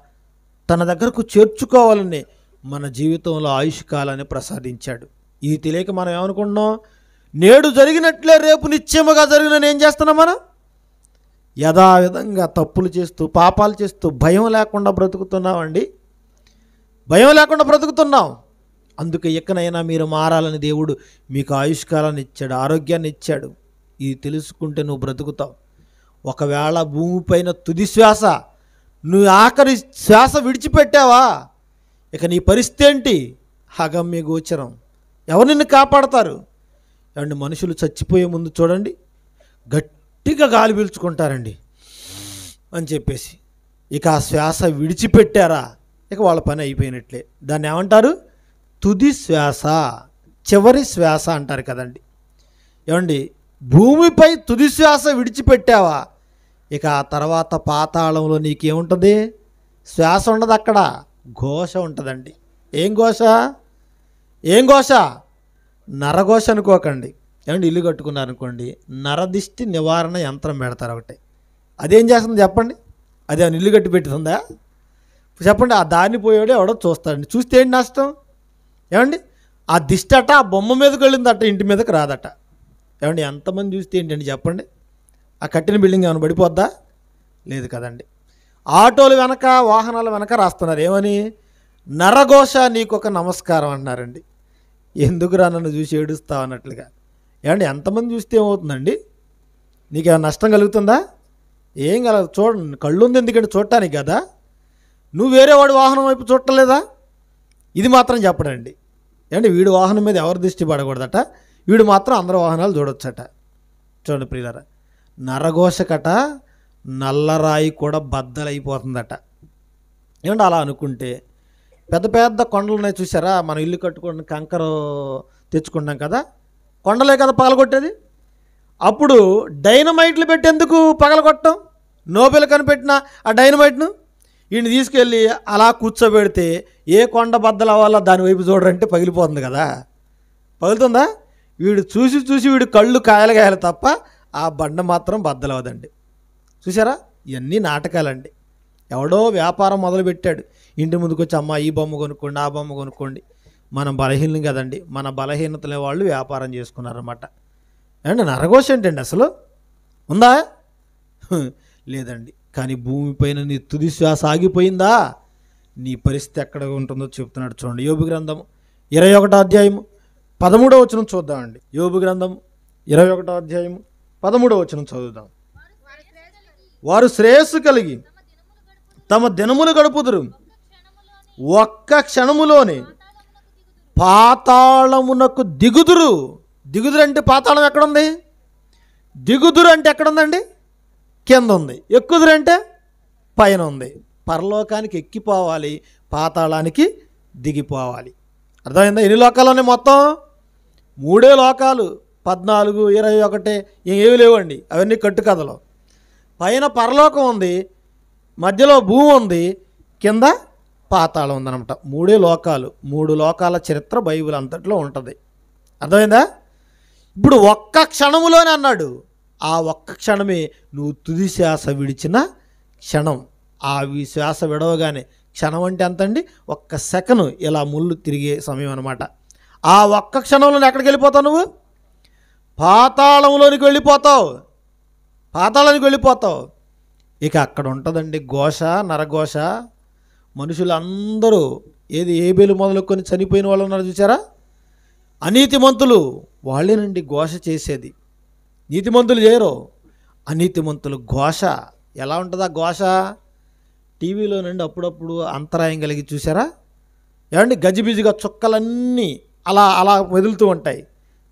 A: తన దగ్గరకు చేర్చుకోవాలని మన జీవితంలో ఆయుష్కాలాన్ని ప్రసాదించాడు. ఇది తెలియక మనం ఏమనుకుంటున్నాం? నేడు జరిగినట్లే రేపు నిశ్చయముగా జరిగిన ఏం చేస్తున్నాం మనం? యథావిధంగా తప్పులు చేస్తూ, పాపాలు చేస్తూ భయం లేకుండా బ్రతుకుతున్నామండి. భయం లేకుండా బ్రతుకుతున్నాం. అందుకే ఎక్కనైనా మీరు మారాలని దేవుడు మీకు ఆయుష్కాలాన్ని ఇచ్చాడు, ఆరోగ్యాన్ని ఇచ్చాడు. ఇది తెలుసుకుంటే నువ్వు బ్రతుకుతావు. ఒకవేళ భూమిపైన తుది శ్వాస, నువ్వు ఆఖరి శ్వాస విడిచిపెట్టావా, ఇక నీ పరిస్థితి ఏంటి? అగమ్య గోచరం. ఎవరు నిన్ను కాపాడతారు? ఏమండి, మనుషులు చచ్చిపోయే ముందు చూడండి, గట్టిగా గాలి పీల్చుకుంటారండి అని చెప్పేసి. ఇక ఆ శ్వాస విడిచిపెట్టారా, ఇక వాళ్ళ పని అయిపోయినట్లే. దాన్ని ఏమంటారు? తుది శ్వాస, చివరి శ్వాస అంటారు కదండి. ఏమండి, భూమిపై తుది శ్వాస విడిచిపెట్టావా, ఇక ఆ తర్వాత పాతాళంలో నీకేముంటుంది? శ్వాస ఉండదు, అక్కడ ఘోష ఉంటుందండి. ఏం ఘోష? నరఘోష అనుకోకండి. ఏమండి, ఇల్లు కట్టుకున్నారనుకోండి, నరదిష్టి నివారణ యంత్రం పెడతారు ఒకటి. అదేం చేస్తుంది చెప్పండి? అదే ఇల్లు కట్టి పెట్టుతుందా చెప్పండి? ఆ దాన్ని పోయాడు ఎవడో చూస్తాడండి. చూస్తే ఏంటి నష్టం? ఏమండి, ఆ దిష్టి అట ఆ బొమ్మ మీదకి వెళ్ళిందట, ఇంటి మీదకి రాదట. ఏమండి, ఎంతమంది చూస్తే ఏంటండి చెప్పండి? ఆ కట్టిన బిల్డింగ్ ఏమైనా పడిపోద్దా? లేదు కదండి. ఆటోలు వెనక, వాహనాల వెనక రాస్తున్నారు ఏమని? నరఘోష నీకొక నమస్కారం అంటున్నారండి. ఎందుకురా నన్ను చూసి ఏడుస్తావు అన్నట్లుగా. ఏమండి, ఎంతమంది చూస్తే ఏమవుతుందండి? నీకేమైనా నష్టం కలుగుతుందా? ఏం కలగదు. చూడండి, కళ్ళు ఉంది ఎందుకంటే చూడటానికి కదా. నువ్వు వేరే వాడి వాహనం వైపు చూడలేదా? ఇది మాత్రం చెప్పడండి. ఏమంటే, వీడి వాహనం మీద ఎవరు దృష్టి పడకూడదట, వీడు మాత్రం అందరి వాహనాలు చూడొచ్చట. చూడండి ప్రియులారా, నరఘోషకట నల్లరాయి కూడా బద్దలైపోతుందట. ఏమంటే, అలా అనుకుంటే పెద్ద పెద్ద కొండలు ఉన్నాయి చూసారా, మనం ఇల్లు కట్టుకుని కంకర తెచ్చుకుంటాం కదా, కొండలే కదా పగలగొట్టేది. అప్పుడు డైనమైట్లు పెట్టేందుకు పగలగొట్టం? నోబెల్ కనిపెట్టిన ఆ డైనమైట్ను వీడిని తీసుకెళ్ళి అలా కూర్చోబెడితే ఏ కొండ బద్దలు అవ్వాలో దాని వైపు చూడరంటే పగిలిపోతుంది కదా. పగులుతుందా? వీడు చూసి వీడు కళ్ళు కాయలు తప్ప ఆ బండ మాత్రం బద్దలవదండి. చూసారా, ఇవన్నీ నాటకాలండి. ఎవడో వ్యాపారం మొదలుపెట్టాడు, ఇంటి ముందుకు వచ్చి అమ్మ ఈ బొమ్మ కొనుక్కోండి, ఆ బొమ్మ కొనుక్కోండి. మనం బలహీనం కదండి, మన బలహీనతలే వాళ్ళు వ్యాపారం చేసుకున్నారన్నమాట. అండి, నరఘోష ఏంటండి అసలు ఉందా? లేదండి. కానీ భూమిపైన నీ తుది శ్వాస ఆగిపోయిందా, నీ పరిస్థితి ఎక్కడ ఉంటుందో చెప్తున్నాడు. చూడండి, యోబు గ్రంథం 21వ అధ్యాయం 13వ వచనం చూద్దామండి. యోబు గ్రంథం 21వ అధ్యాయం 13వ వచనం చదువుదాం. వారు శ్రేయస్సు కలిగి తమ దినములు గడుపుదురు, ఒక్క క్షణములోనే పాతాళమునకు దిగుదురు. దిగుదురు అంటే పాతాళం ఎక్కడుంది? దిగుదురు అంటే ఎక్కడుందండి? కింద ఉంది. ఎక్కుదురు అంటే పైన ఉంది. పరలోకానికి ఎక్కిపోవాలి, పాతాళానికి దిగిపోవాలి. అర్థమైందా? ఎన్ని లోకాలనే మొత్తం? 3 లోకాలు. 14, 21 ఏమి లేవండి, అవన్నీ కట్టుకథలు. పైన పరలోకం ఉంది, మధ్యలో భూమి ఉంది, కింద పాతాళం ఉందన్నమాట. 3 లోకాలు. 3 లోకాల చరిత్ర బైబిల్ అంతట్లో ఉంటుంది. అర్థమైందా? ఇప్పుడు ఒక్క క్షణములోనే అన్నాడు. ఆ ఒక్క క్షణమే నువ్వు తుది శ్వాస విడిచిన క్షణం. ఆ శ్వాస విడవగానే, క్షణం అంటే ఎంతండి? ఒక్క సెకను ఇలా ముళ్ళు తిరిగే సమయం అన్నమాట. ఆ ఒక్క క్షణంలో ఎక్కడికి వెళ్ళిపోతావు? నువ్వు పాతాళంలోనికి వెళ్ళిపోతావు. పాతాళానికి వెళ్ళిపోతావు. ఇక అక్కడ ఉంటుందండి ఘోష, నరఘోష. మనుషులందరూ ఏది ఏబేలు మొదలుకొని చనిపోయిన వాళ్ళు ఉన్నారు చూసారా, అనీతిమంతులు వాళ్ళేనండి ఘోష చేసేది. నీతిమంతులు చేయరు, అనీతిమంతులు ఘోష. ఎలా ఉంటుందా ఘోష? టీవీలో నుండి అప్పుడప్పుడు అంతరాయం కలిగి చూసారా ఏమండి, గజిబిజిగా చుక్కలన్నీ అలా అలా వదులుతూ ఉంటాయి.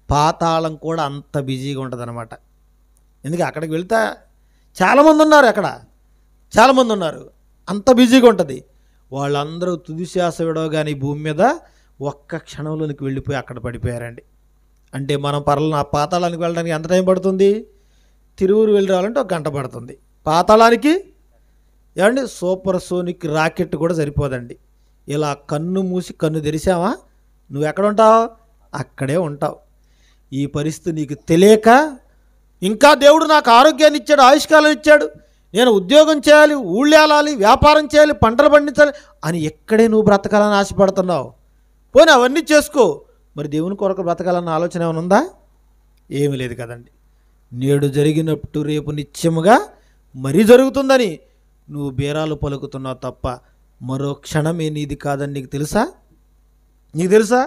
A: పాతాళం కూడా అంత బిజీగా ఉంటుంది అనమాట. ఎందుకు అక్కడికి వెళ్తే చాలామంది ఉన్నారు, అక్కడ చాలామంది ఉన్నారు, అంత బిజీగా ఉంటుంది. వాళ్ళందరూ తుది శ్వాస విడవగానే భూమి మీద ఒక్క క్షణంలోనికి వెళ్ళిపోయి అక్కడ పడిపోయారండి. అంటే మనం పాతాళానికి వెళ్ళడానికి ఎంత టైం పడుతుంది? తిరువురు వెళ్ళి రావాలంటే 1 గంట పడుతుంది. పాతాళానికి ఏమండి సూపర్ సోనిక్ రాకెట్ కూడా సరిపోదండి. ఇలా కన్ను మూసి కన్ను తెరిచావా నువ్వు ఎక్కడ ఉంటావు? అక్కడే ఉంటావు. ఈ పరిస్థితి నీకు తెలియక ఇంకా దేవుడు నాకు ఆరోగ్యాన్ని ఇచ్చాడు, ఆయుష్కాలం ఇచ్చాడు, నేను ఉద్యోగం చేయాలి, ఊళ్ళేలాలి, వ్యాపారం చేయాలి, పంటలు పండించాలి అని ఎక్కడే నువ్వు బ్రతకాలని ఆశపడుతున్నావు. పోనీ అవన్నీ చేసుకో, మరి దేవుని కొరకు బ్రతకాలన్న ఆలోచన ఏమైనా ఉందా? ఏమీ లేదు కదండి. నేడు జరిగినట్టు రేపు నిత్యముగా మరీ జరుగుతుందని నువ్వు బేరాలు పలుకుతున్నావు తప్ప మరో క్షణమే నీది కాదని నీకు తెలుసా? నీకు తెలుసా?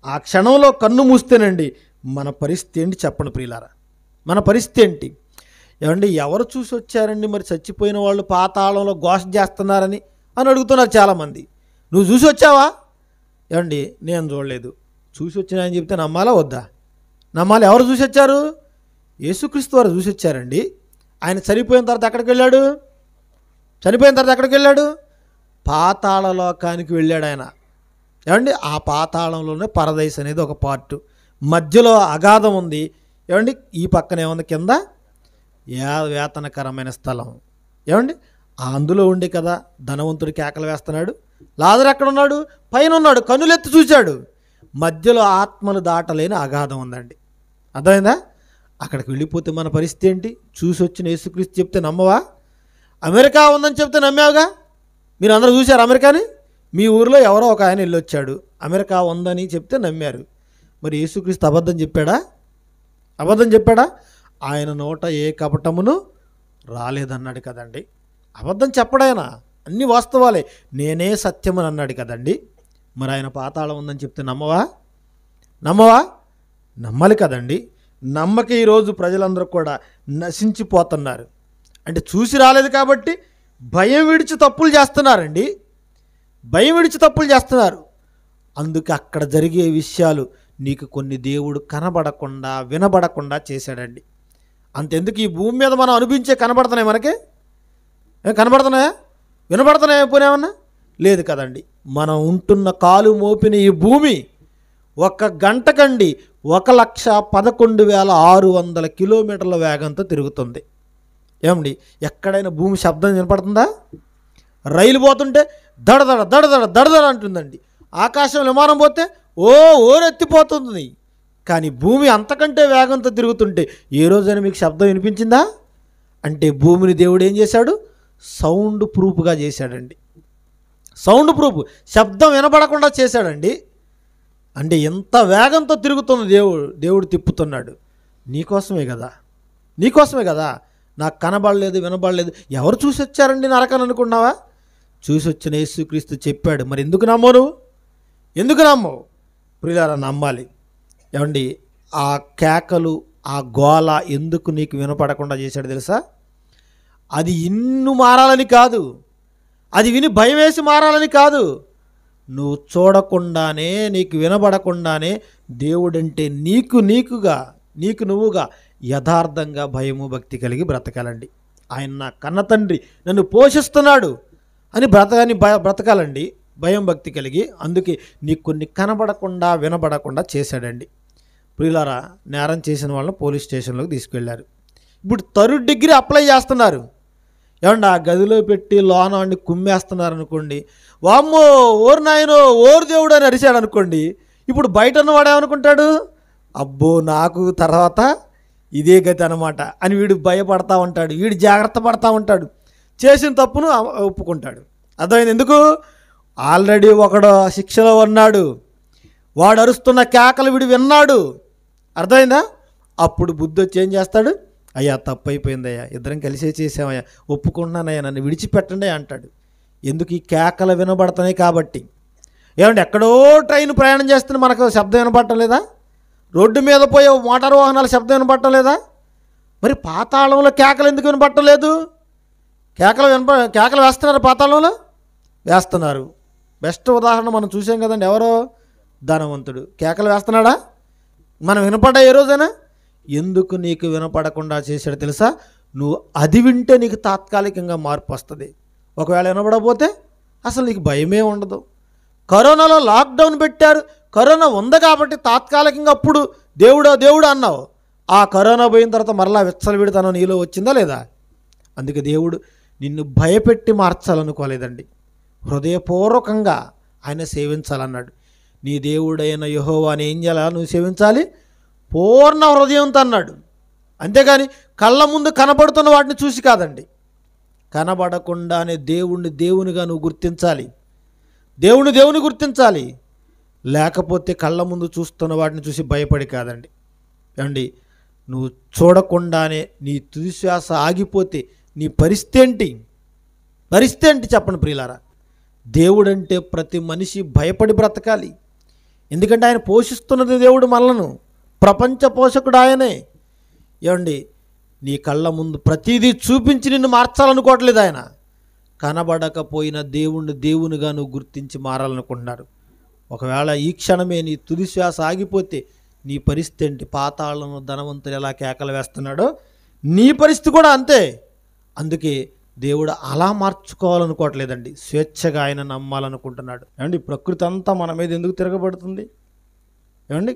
A: ఆ క్షణంలో కన్ను మూస్తేనండి మన పరిస్థితి ఏంటి చెప్పండి ప్రియులారా, మన పరిస్థితి ఏంటి? ఏమండి ఎవరు చూసి వచ్చారండి మరి చచ్చిపోయిన వాళ్ళు పాతాళంలో ఘోష చేస్తున్నారని అని అడుగుతున్నారు చాలామంది. నువ్వు చూసి వచ్చావా? ఏమండి నేను చూడలేదు. చూసి వచ్చినా అని చెప్తే నమ్మాలా వద్దా? నమ్మాలి. ఎవరు చూసి వచ్చారు? యేసుక్రీస్తు వారు చూసి వచ్చారండి. ఆయన చనిపోయిన తర్వాత ఎక్కడికి వెళ్ళాడు? చనిపోయిన తర్వాత ఎక్కడికి వెళ్ళాడు? పాతాళ లోకానికి వెళ్ళాడు ఆయన. ఏమండి ఆ పాతాళంలోనే పరదైస్ అనేది ఒక పార్టు, మధ్యలో అగాధం ఉంది. ఏమండి ఈ పక్కన ఏముంది? కింద వేతనకరమైన స్థలం. ఏమండి అందులో ఉండి కదా ధనవంతుడు కేకలు వేస్తున్నాడు. లాజరు ఎక్కడ ఉన్నాడు? పైన ఉన్నాడు, కన్నులెత్తి చూశాడు. మధ్యలో ఆత్మలు దాటలేని అగాధం ఉందండి. అర్థమైందా? అక్కడికి వెళ్ళిపోతే మన పరిస్థితి ఏంటి? చూసి వచ్చిన యేసుక్రీస్తు చెప్తే నమ్మవా? అమెరికా ఉందని చెప్తే నమ్మావుగా. మీరు అందరూ చూశారు అమెరికాని? మీ ఊరిలో ఎవరో ఒక ఆయన వెళ్ళొచ్చాడు, అమెరికా ఉందని చెప్తే నమ్మారు. మరి యేసుక్రీస్తు అబద్ధం చెప్పాడా? అబద్ధం చెప్పాడా? ఆయన నోట ఏ కపటమును రాలేదన్నాడు కదండి. అబద్ధం చెప్పడాయన, అన్ని వాస్తవాలే, నేనే సత్యమని అన్నాడు కదండి. మరి ఆయన పాతాళం ఉందని చెప్తే నమ్మవా? నమ్మవా? నమ్మాలి కదండి. నమ్మక ఈరోజు ప్రజలందరూ కూడా నశించిపోతున్నారు. అంటే చూసి రాలేదు కాబట్టి భయం విడిచి తప్పులు చేస్తున్నారండి. భయం విడిచి తప్పులు చేస్తున్నారు. అందుకే అక్కడ జరిగే విషయాలు నీకు కొన్ని దేవుడు కనబడకుండా వినబడకుండా చేశాడండి. అంతెందుకు ఈ భూమి మీద మనం అనుభవించే కనబడుతున్నాయి, మనకి కనబడుతున్నాయా? వినబడుతున్నాయా? పోనేమన్నా లేదు కదండి. మనం ఉంటున్న కాలు మోపిన ఈ భూమి 1 గంటకండి 1,11,600 కిలోమీటర్ల వేగంతో తిరుగుతుంది. ఏమండి ఎక్కడైనా భూమి శబ్దం వినపడుతుందా? రైలు పోతుంటే దడదడ దడదడ దడదడ అంటుందండి. ఆకాశం విమానం పోతే ఓరెత్తిపోతుంది. కానీ భూమి అంతకంటే వేగంతో తిరుగుతుంటే ఏ రోజైనా మీకు శబ్దం వినిపించిందా? అంటే భూమిని దేవుడు ఏం చేశాడు? సౌండ్ ప్రూఫ్గా చేశాడండి. సౌండ్ ప్రూఫ్, శబ్దం వినపడకుండా చేశాడండి. అంటే ఎంత వేగంతో తిరుగుతున్న దేవుడు తిప్పుతున్నాడు. నీకోసమే కదా, నీకోసమే కదా. నాకు కనబడలేదు, వినబడలేదు. ఎవరు చూసి వచ్చారండి నరకని అనుకున్నావా? చూసి వచ్చిన యేసుక్రీస్తు చెప్పాడు. మరి ఎందుకు నమ్మవు నువ్వు? ఎందుకు నమ్మవు? ప్రియులారా నమ్మాలి. ఏమండి ఆ కేకలు, ఆ గోల ఎందుకు నీకు వినపడకుండా చేశాడు తెలుసా? అది ఇన్ను మారాలని కాదు, అది విని భయం వేసి మారాలని కాదు. నువ్వు చూడకుండానే, నీకు వినబడకుండానే దేవుడంటే నీకు నువ్వుగా యథార్థంగా భయము భక్తి కలిగి బ్రతకాలండి. ఆయన నా కన్న తండ్రి నన్ను పోషిస్తున్నాడు అని బ్రతకాలండి, భయం భక్తి కలిగి. అందుకే నీకు కొన్ని కనబడకుండా వినబడకుండా చేశాడండి. ప్రియులారా నేరం చేసిన వాళ్ళని పోలీస్ స్టేషన్లోకి తీసుకెళ్లారు. ఇప్పుడు 3rd డిగ్రీ అప్లై చేస్తున్నారు. ఏమండి ఆ గదిలో పెట్టి లోన వాడిని కుమ్మేస్తున్నారు అనుకోండి. వామ్మో ఓరు నాయనో ఓరు దేవుడు అని అరిశాడు అనుకోండి. ఇప్పుడు బయట ఉన్నవాడు ఏమనుకుంటాడు? అబ్బో నాకు తర్వాత ఇదే గతి అనమాట అని వీడు భయపడతా ఉంటాడు, వీడు జాగ్రత్త పడతా ఉంటాడు, చేసిన తప్పును ఒప్పుకుంటాడు. అర్థమైంది? ఎందుకు? ఆల్రెడీ ఒకడు శిక్షలో ఉన్నాడు, వాడు అరుస్తున్న కేకలు వీడు విన్నాడు. అర్థమైందా? అప్పుడు బుద్ధి వచ్చి ఏం చేస్తాడు? అయ్యా తప్పు అయిపోయిందయ్యా, ఇద్దరం కలిసే చేసామయ్యా, ఒప్పుకుంటున్నానయ్యా, నన్ను విడిచిపెట్టండి అంటాడు. ఎందుకు? ఈ కేకలు వినబడుతున్నాయి కాబట్టి. ఏమంటే ఎక్కడో ట్రైన్ ప్రయాణం చేస్తున్న మనకు శబ్దం వినపడటం లేదా? రోడ్డు మీద పోయే మోటార్ వాహనాల శబ్దం వినపడటం లేదా? మరి పాతాళంలో కేకలు ఎందుకు వినపడటం లేదు? కేకలు వేస్తున్నారు, పాతాళంలో వేస్తున్నారు. బెస్ట్ ఉదాహరణ మనం చూసాం కదండి, ఎవరో ధనవంతుడు కేకలు వేస్తున్నాడా? మనం వినపడ్డా ఏ రోజైనా? ఎందుకు నీకు వినపడకుండా చేశాడు తెలుసా? నువ్వు అది వింటే నీకు తాత్కాలికంగా మార్పు వస్తుంది. ఒకవేళ వినపడకపోతే అసలు నీకు భయమే ఉండదు. కరోనాలో లాక్డౌన్ పెట్టారు, కరోనా ఉంది కాబట్టి తాత్కాలికంగా అప్పుడు దేవుడు అన్నావు. ఆ కరోనా పోయిన తర్వాత మరలా విచ్చలవిడితనం నీలో వచ్చిందా లేదా? అందుకే దేవుడు నిన్ను భయపెట్టి మార్చాలనుకోలేదండి, హృదయపూర్వకంగా ఆయన సేవించాలన్నాడు. నీ దేవుడైన యెహోవాని ఏం చేయాలా? నువ్వు సేవించాలి పూర్ణ హృదయంతో అన్నాడు. అంతేగాని కళ్ళ ముందు కనబడుతున్న వాటిని చూసి కాదండి, కనబడకుండానే దేవునిగా నువ్వు గుర్తించాలి, దేవుని గుర్తించాలి. లేకపోతే కళ్ళ ముందు చూస్తున్న వాటిని చూసి భయపడి కాదండి. ఏమండి, నువ్వు చూడకుండానే నీ తుది శ్వాస ఆగిపోతే నీ పరిస్థితి ఏంటి చెప్పండి ప్రియులారా? దేవుడంటే ప్రతి మనిషి భయపడి బ్రతకాలి. ఎందుకంటే ఆయన పోషిస్తున్నది దేవుడు మనలను, ప్రపంచ పోషకుడు ఆయనే. ఏమండి, నీ కళ్ళ ముందు ప్రతిదీ చూపించి నిన్ను మార్చాలనుకోవట్లేదు ఆయన. కనబడకపోయిన దేవునిగా నువ్వు గుర్తించి మారాలనుకుంటున్నారు. ఒకవేళ ఈ క్షణమే నీ తుది శ్వాస ఆగిపోతే నీ పరిస్థితి ఏంటి? పాతాళంలో ధనవంతులు ఎలా కేకలు వేస్తున్నాడో నీ పరిస్థితి కూడా అంతే. అందుకే దేవుడు అలా మార్చుకోవాలనుకోవట్లేదండి, స్వేచ్ఛగా ఆయన నమ్మాలనుకుంటున్నాడు. ఏమండి, ప్రకృతి అంతా మన మీద ఎందుకు తిరగబడుతుంది? ఏమండి,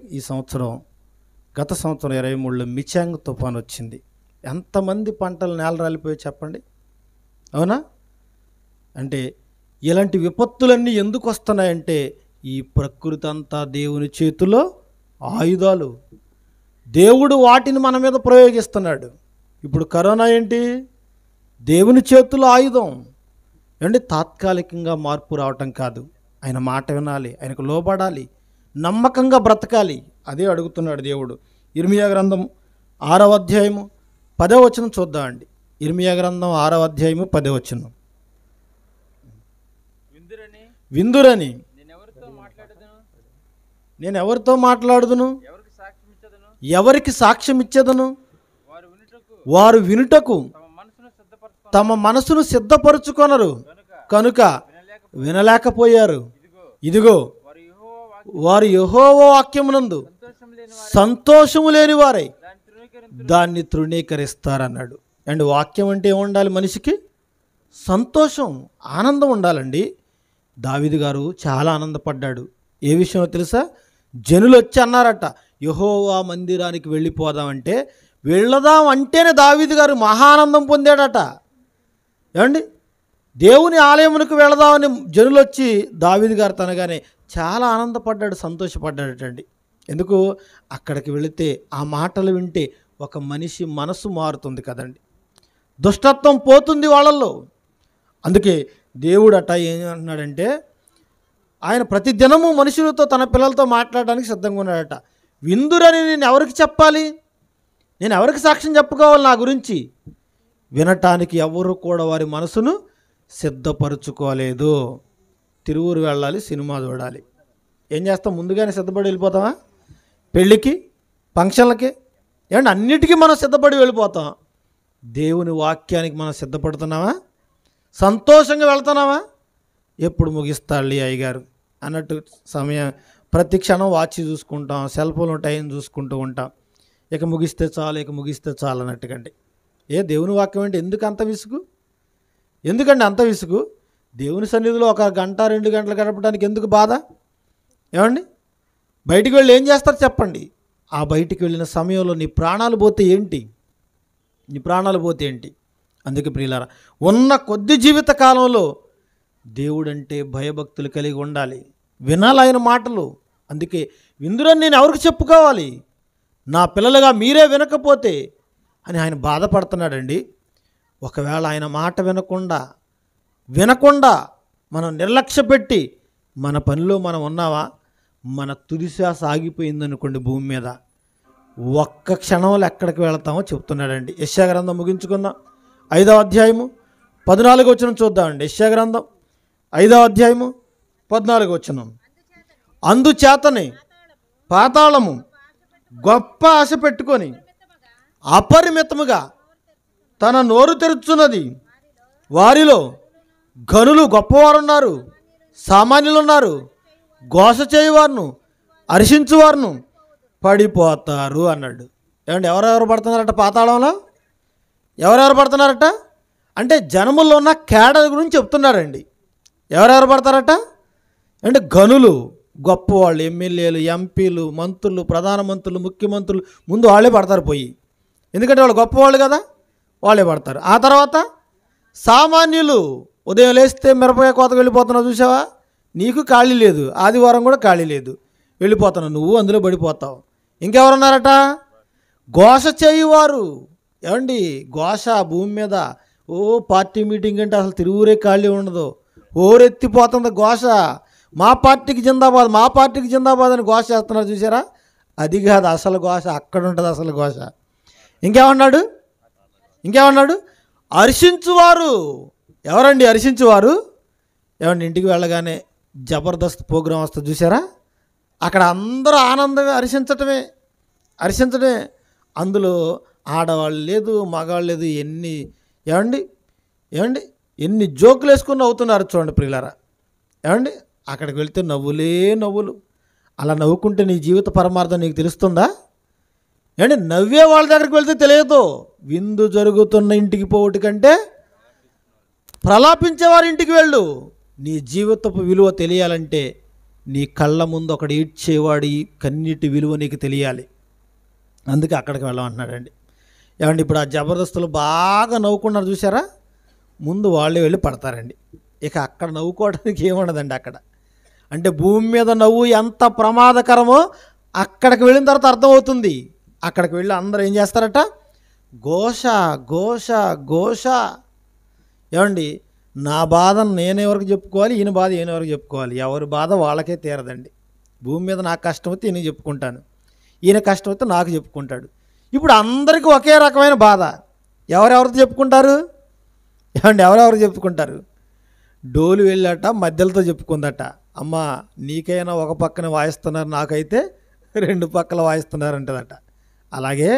A: గత సంవత్సరం 23లో మిచాంగ్ తుఫాను వచ్చింది. ఎంతమంది పంటలు నేల రాలిపోయి చెప్పండి, అవునా? అంటే ఇలాంటి విపత్తులన్నీ ఎందుకు వస్తున్నాయంటే ఈ ప్రకృతి అంతా దేవుని చేతిలో ఆయుధాలు, దేవుడు వాటిని మన మీద ప్రయోగిస్తున్నాడు. ఇప్పుడు కరోనా ఏంటి? దేవుని చేతుల్లో ఆయుధం. ఏమంటే తాత్కాలికంగా మార్పు రావటం కాదు, ఆయన మాట వినాలి, ఆయనకు లోబడాలి, నమ్మకంగా బ్రతకాలి. అదే అడుగుతున్నాడు దేవుడు. ఇర్మియా గ్రంథం 6వ అధ్యాయము 10వ వచనం చూద్దామండి. ఇర్మియా గ్రంథం 6వ అధ్యాయము 10వ వచనం. విందురని నేను ఎవరితో మాట్లాడుదును? ఎవరికి సాక్ష్యం ఇచ్చేదను? వారు వినుటకు తమ మనసును సిద్ధపరుచుకొనరు కనుక వినలేకపోయారు. ఇదిగో వారు యెహోవా వాక్యమునందు సంతోషము లేని వారై దాన్ని తృణీకరిస్తారన్నాడు. అండ్ వాక్యం అంటే ఏముండాలి? మనిషికి సంతోషం, ఆనందం ఉండాలండి. దావీదు గారు చాలా ఆనందపడ్డాడు. ఏ విషయంలో తెలుసా? జనులు వచ్చి అన్నారట, యెహోవా మందిరానికి వెళ్ళిపోదామంటే వెళదాం అంటేనే దావీదు గారు మహానందం పొందాడట. ఏమండి, దేవుని ఆలయమునకు వెళదామని జనులు వచ్చి దావీదు గారు తనగానే చాలా ఆనందపడ్డాడు, సంతోషపడ్డాడటండి. ఎందుకు? అక్కడికి వెళితే ఆ మాటలు వింటే ఒక మనిషి మనసు మారుతుంది కదండి, దుష్టత్వం పోతుంది వాళ్ళల్లో. అందుకే దేవుడు అట ఏం అంటున్నాడంటే, ఆయన ప్రతి దినము మనుషులతో తన పిల్లలతో మాట్లాడడానికి సిద్ధంగా ఉన్నాడట. విందురని నేను ఎవరికి చెప్పాలి? నేను ఎవరికి సాక్ష్యం చెప్పుకోవాలి నా గురించి? వినటానికి ఎవరు కూడా వారి మనసును సిద్ధపరచుకోలేదు. తిరువురు వెళ్ళాలి, సినిమా చూడాలి, ఏం చేస్తాం? ముందుగానే సిద్ధపడి వెళ్ళిపోతామా? పెళ్ళికి, ఫంక్షన్లకి, ఏమంటే అన్నిటికీ మనం సిద్ధపడి వెళ్ళిపోతాం. దేవుని వాక్యానికి మనం సిద్ధపడుతున్నామా? సంతోషంగా వెళ్తున్నామా? ఎప్పుడు ముగిస్తాళ్ళి అయ్యగారు అన్నట్టు సమయం ప్రతి క్షణం వాచ్ చూసుకుంటాం, సెల్ ఫోన్ టైం చూసుకుంటూ ఉంటాం. ఇక ముగిస్తే చాలు అన్నట్టుకండి. దేవుని వాక్యం అంటే ఎందుకు అంత విసుగు? ఎందుకండి అంత విసుగు? దేవుని సన్నిధిలో 1 గంట 2 గంటలు గడపడానికి ఎందుకు బాధ? ఏమండి, బయటికి వెళ్ళి ఏం చేస్తారు చెప్పండి? ఆ బయటికి వెళ్ళిన సమయంలో నీ ప్రాణాలు పోతే ఏంటి? అందుకే ప్రియులారా, ఉన్న కొద్ది జీవిత కాలంలో దేవుడంటే భయభక్తులు కలిగి ఉండాలి, వినాలి ఆయన మాటలు. అందుకే విందురని నేను ఎవరికి చెప్పుకోవాలి? నా పిల్లలుగా మీరే వినకపోతే అని ఆయన బాధపడుతున్నాడండి. ఒకవేళ ఆయన మాట వినకుండా మనం నిర్లక్ష్య పెట్టి మన పనిలో మనం ఉన్నావా? మన తుది శ్వాస ఆగిపోయిందనుకోండి భూమి మీద, ఒక్క క్షణంలో ఎక్కడికి వెళతామో చెప్తున్నాడండి. యెషయా గ్రంథం ముగించుకుందాం. 5వ అధ్యాయము 14వ వచనం చూద్దామండి. యెషయా గ్రంథం 5వ అధ్యాయము 14వ వచనం. అందుచేతనే పాతాళము గొప్ప ఆశ పెట్టుకొని అపరిమితముగా తన నోరు తెరుచున్నది. వారిలో ఘనులు గొప్పవారు ఉన్నారు, సామాన్యులు ఉన్నారు, ఘోష చేయువారును హర్షించువారును పడిపోతారు అన్నాడు. ఏమంటే ఎవరెవరు పడుతున్నారట పాతాళంలో? ఎవరెవరు పడుతున్నారట అంటే జనముల్లో ఉన్న కేడర్ గురించి చెప్తున్నారండి. ఎవరెవరు పడతారట అంటే ఘనులు, గొప్పవాళ్ళు, ఎమ్మెల్యేలు, ఎంపీలు, మంత్రులు, ప్రధానమంత్రులు, ముఖ్యమంత్రులు ముందు వాళ్ళే పడతారు పోయి. ఎందుకంటే వాళ్ళు గొప్పవాళ్ళు కదా, వాళ్ళే పడతారు. ఆ తర్వాత సామాన్యులు, ఉదయం లేస్తే మిరపకాయ కోతకు వెళ్ళిపోతున్నావు చూసావా, నీకు ఖాళీ లేదు, ఆదివారం కూడా ఖాళీ లేదు, వెళ్ళిపోతున్నావు, నువ్వు అందులో పడిపోతావు. ఇంకెవరున్నారట? ఘోష చేయువారు. ఏమండి ఘోష భూమి మీద ఓ పార్టీ మీటింగ్ అంటే అసలు తిరుగురే ఖాళీ ఉండదు, ఓరెత్తిపోతుంది ఘోష. మా పార్టీకి జిందాబాద్, మా పార్టీకి జిందాబాద్ అని ఘోష చేస్తున్నారు చూసారా, అది కాదు అసలు ఘోష, అక్కడ ఉంటుంది అసలు ఘోష. ఇంకేమన్నాడు? హర్షించువారు. ఎవరండి హర్షించువారు? ఏమండి ఇంటికి వెళ్ళగానే జబర్దస్త్ ప్రోగ్రాం వస్తుంది చూసారా, అక్కడ అందరూ ఆనందంగా హర్షించటమే. అందులో ఆడవాళ్ళు లేదు, మగవాళ్ళు లేదు, ఎన్ని జోకులు వేసుకుని నవ్వుతున్నారు చూడండి ప్రియులారా. ఏమండి అక్కడికి వెళ్తే నవ్వులే నవ్వులు. అలా నవ్వుకుంటే నీ జీవిత పరమార్థం నీకు తెలుస్తుందా? ఏమండి నవ్వే వాళ్ళ దగ్గరికి వెళ్తే తెలియదు. విందు జరుగుతున్న ఇంటికి పోవటి కంటే ప్రలాపించేవారి ఇంటికి వెళ్ళు. నీ జీవితపు విలువ తెలియాలంటే నీ కళ్ళ ముందు ఒకడు ఈడ్చేవాడి కన్నీటి విలువ నీకు తెలియాలి. అందుకే అక్కడికి వెళ్ళమంటున్నాడండి. ఏమండి ఇప్పుడు ఆ జబర్దస్తులు బాగా నవ్వుకున్నారు చూసారా, ముందు వాళ్ళే వెళ్ళి పడతారండి. ఇక అక్కడ నవ్వుకోవడానికి ఏముండదండి అక్కడ. అంటే భూమి మీద నవ్వు ఎంత ప్రమాదకరమో అక్కడికి వెళ్ళిన తర్వాత అర్థమవుతుంది. అక్కడికి వెళ్ళి అందరూ ఏం చేస్తారట? ఘోష ఘోష ఘోష. ఏమండి నా బాధ నేనెవరికి చెప్పుకోవాలి, ఈయన బాధ ఈయనెవరికి చెప్పుకోవాలి? ఎవరి బాధ వాళ్ళకే తీరదండి. భూమి మీద నాకు కష్టం వస్తే ఈయన చెప్పుకుంటాను, ఈయన కష్టం వస్తే నాకు చెప్పుకుంటాడు. ఇప్పుడు అందరికీ ఒకే రకమైన బాధ. ఎవరెవరితో చెప్పుకుంటారు? ఏమండి ఎవరెవరు చెప్పుకుంటారు? డోలు వెళ్ళాట మధ్యలతో చెప్పుకుందట, అమ్మ నీకైనా ఒక పక్కన వాయిస్తున్నారు, నాకైతే రెండు పక్కల వాయిస్తున్నారంటదట. అలాగే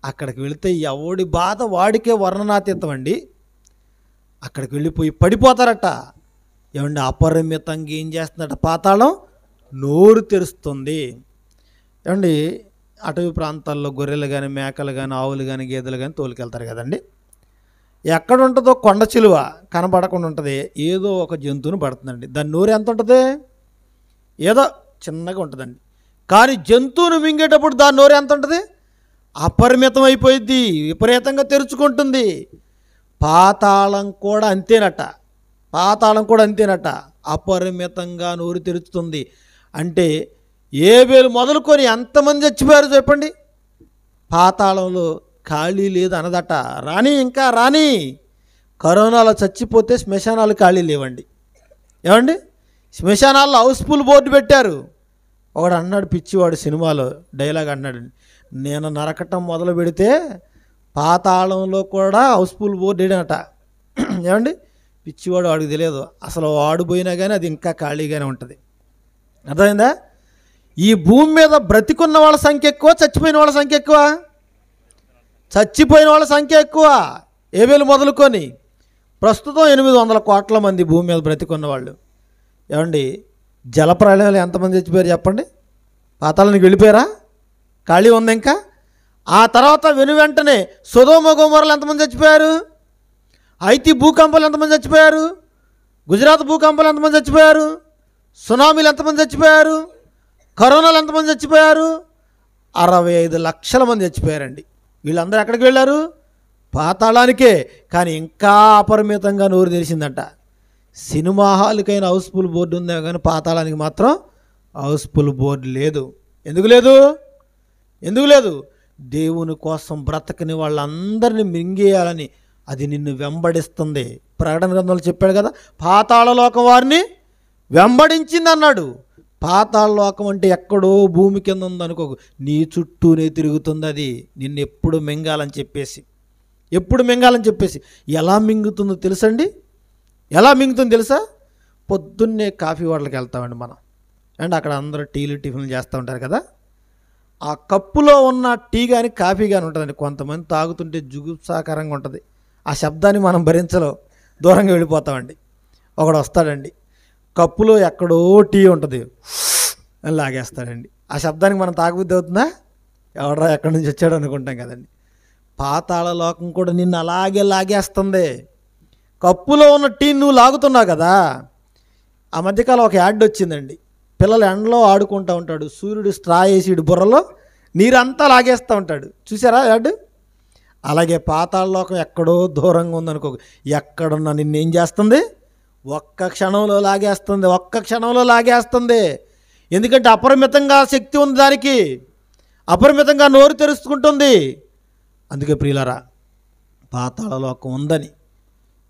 A: అక్కడికి వెళితే ఎవడి బాధ వాడికే వర్ణనాతీతం అండి. అక్కడికి వెళ్ళిపోయి పడిపోతారట. ఏమండి అపరిమితంగా ఏం చేస్తుందట పాతాళం? నోరు తెరుస్తుంది. ఏమండి అటవీ ప్రాంతాల్లో గొర్రెలు కానీ, మేకలు కానీ, ఆవులు కానీ, గేదెలు కానీ తోలుకెళ్తారు కదండి. ఎక్కడ ఉంటుందో కొండ చిలువ కనబడకుండా ఉంటుంది, ఏదో ఒక జంతువుని పడుతుందండి. దాని నోరు ఎంత ఉంటుంది? ఏదో చిన్నగా ఉంటుందండి. కానీ జంతువును మింగేటప్పుడు దాని నోరు ఎంత ఉంటుంది? అపరిమితం అయిపోయింది, విపరీతంగా తెరుచుకుంటుంది. పాతాళం కూడా అంతేనట, అపరిమితంగా నోరు తెరుచుతుంది. అంటే ఏబేలు మొదలుకొని ఎంతమంది చచ్చిపోయారు చెప్పండి. పాతాళంలో ఖాళీ లేదు అనదట. ఇంకా రాని కరోనాలో చచ్చిపోతే శ్మశానాలు ఖాళీ లేవండి. ఏమండి శ్మశానాల్లో హౌస్ఫుల్ బోర్డు పెట్టారు. ఒకడు అన్నాడు పిచ్చివాడు సినిమాలో డైలాగ్ అన్నాడు, నేను నరకటం మొదలు పెడితే పాతాళంలో కూడా హౌస్ఫుల్ బోర్డు వేయడట. ఏమండి పిచ్చివాడు వాడికి తెలియదు, అసలు వాడు పోయినా కానీ అది ఇంకా ఖాళీగానే ఉంటుంది. అర్థమైందా? ఈ భూమి మీద బ్రతికున్న వాళ్ళ సంఖ్య ఎక్కువ, చచ్చిపోయిన వాళ్ళ సంఖ్య ఎక్కువ? చచ్చిపోయిన వాళ్ళ సంఖ్య ఎక్కువ. ఏబేలు మొదలుకొని ప్రస్తుతం 800 కోట్ల మంది భూమి మీద బ్రతికున్న వాళ్ళు. ఏమండి జలప్రళయంలో ఎంతమంది చచ్చిపోయారు చెప్పండి? పాతాళానికి వెళ్ళిపోయారా? ఖాళీ ఉంది ఇంకా. ఆ తర్వాత వెంటనే సొదొమ గొమొర్రాలో ఎంతమంది చచ్చిపోయారు? హైతీ భూకంపాలు ఎంతమంది చచ్చిపోయారు? గుజరాత్ భూకంపాలు ఎంతమంది చచ్చిపోయారు? సునామీలు ఎంతమంది చచ్చిపోయారు? కరోనాలు ఎంతమంది చచ్చిపోయారు? 65 లక్షల మంది చచ్చిపోయారండి. వీళ్ళందరూ ఎక్కడికి వెళ్ళారు? పాతాళానికే. కానీ ఇంకా అపరిమితంగా నోరు తెరిచిందట. సినిమా హాల్కైనా హౌస్ఫుల్ బోర్డు ఉందే కానీ పాతాళానికి మాత్రం హౌస్ఫుల్ బోర్డు లేదు. ఎందుకు లేదు? దేవుని కోసం బ్రతకని వాళ్ళందరినీ మింగేయాలని అది నిన్ను వెంబడిస్తుంది. ప్రకటన గ్రంథంలో చెప్పాడు కదా, పాతాళలోకం వారిని వెంబడించింది అన్నాడు. పాతాళలోకం అంటే ఎక్కడో భూమి కింద ఉందనుకోకు, నీ చుట్టూనే తిరుగుతుంది అది, నిన్ను ఎప్పుడు మింగాలని చెప్పేసి. ఎలా మింగుతుందో తెలుసండి? ఎలా మింగుతుందో తెలుసా? పొద్దున్నే కాఫీ హోటల్కి వెళ్తామండి మనం. అండ్ అక్కడ అందరూ టీలు టిఫిన్లు చేస్తూ ఉంటారు కదా. ఆ కప్పులో ఉన్న టీ కానీ కాఫీ కానీ ఉంటుందండి, కొంతమంది తాగుతుంటే జుగుప్సాకరంగా ఉంటుంది. ఆ శబ్దాన్ని మనం భరించలేం, దూరంగా వెళ్ళిపోతామండి. ఒకడు వస్తాడండి, కప్పులో ఎక్కడో టీ ఉంటుంది అని లాగేస్తాడండి. ఆ శబ్దానికి మనం తాగబుద్ధి అవుతుందా? ఎవడరా ఎక్కడి నుంచి వచ్చాడు అనుకుంటాం కదండి. పాతాళ లోకం కూడా నిన్ను అలాగే లాగేస్తుంది. కప్పులో ఉన్న టీ నువ్వు లాగుతున్నావు కదా. ఆ మధ్యకాలం ఒక యాడ్ వచ్చిందండి, పిల్లలు ఎండలో ఆడుకుంటూ ఉంటాడు, సూర్యుడు స్ట్రా వేసి బుర్రలో నీరంతా లాగేస్తూ ఉంటాడు, చూసారా యాడ్? అలాగే పాతాళ లోకం ఎక్కడో దూరంగా ఉందనుకో, ఎక్కడున్నా నిన్నేం చేస్తుంది? ఒక్క క్షణంలో లాగేస్తుంది, ఒక్క క్షణంలో లాగేస్తుంది. ఎందుకంటే అపరిమితంగా శక్తి ఉంది దానికి, అపరిమితంగా నోరు తెరుచుకుంటుంది. అందుకే ప్రియులారా, పాతాళ లోకం ఉందని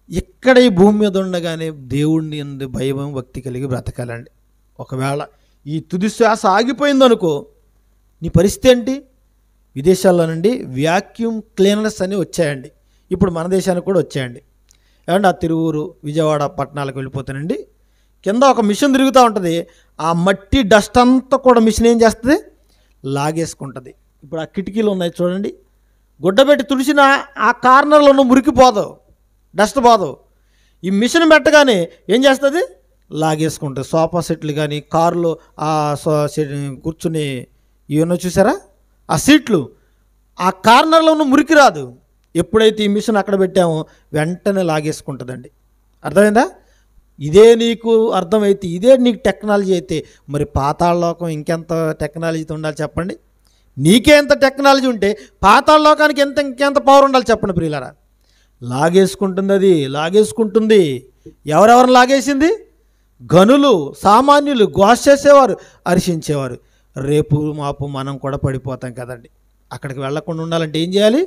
A: ఇక్కడ ఈ భూమి మీద ఉండగానే దేవుణ్ణి ఎందు భయం భక్తి కలిగి బ్రతకాలండి. ఒకవేళ ఈ తుది శ్వాస ఆగిపోయిందనుకో, నీ పరిస్థితి ఏంటి? విదేశాల్లో నుండి వ్యాక్యూమ్ క్లీనర్స్ అని వచ్చాయండి, ఇప్పుడు మన దేశానికి కూడా వచ్చాయండి. ఏమంటే ఆ తిరువూరు విజయవాడ పట్టణాలకు వెళ్ళిపోతానండి, కింద ఒక మిషన్ తిరుగుతూ ఉంటుంది. ఆ మట్టి డస్ట్ అంతా కూడా మిషన్ ఏం చేస్తుంది? లాగేసుకుంటుంది. ఇప్పుడు ఆ కిటికీలు ఉన్నాయి చూడండి, గుడ్డబెట్టి తుడిచిన ఆ కార్నర్లో ఉన్న మురికి పోదు, డస్ట్ పోదు. ఈ మిషన్ పెట్టగానే ఏం చేస్తుంది? లాగేసుకుంటుంది. సోఫా సెట్లు కానీ కారులో ఆ కూర్చుని ఇవన్నీ చూసారా, ఆ సీట్లు, ఆ కార్నర్లో ఉన్న మురికి రాదు. ఎప్పుడైతే ఈ మిషన్ అక్కడ పెట్టామో వెంటనే లాగేసుకుంటుందండి. అర్థమైందా? ఇదే నీకు అర్థమైతే, ఇదే నీకు టెక్నాలజీ అయితే, మరి పాతాళ లోకం ఇంకెంత టెక్నాలజీతో ఉండాలి చెప్పండి? నీకే ఎంత టెక్నాలజీ ఉంటే పాతాళ లోకానికి ఇంకెంత పవర్ ఉండాలి చెప్పండి ప్రియులారా? లాగేసుకుంటుంది, అది లాగేసుకుంటుంది. ఎవరెవరిని లాగేసింది? గనులు, సామాన్యులు, ఘోష చేసేవారు, హర్షించేవారు. రేపు మాపు మనం కూడా పడిపోతాం కదండి. అక్కడికి వెళ్లకుండా ఉండాలంటే ఏం చేయాలి?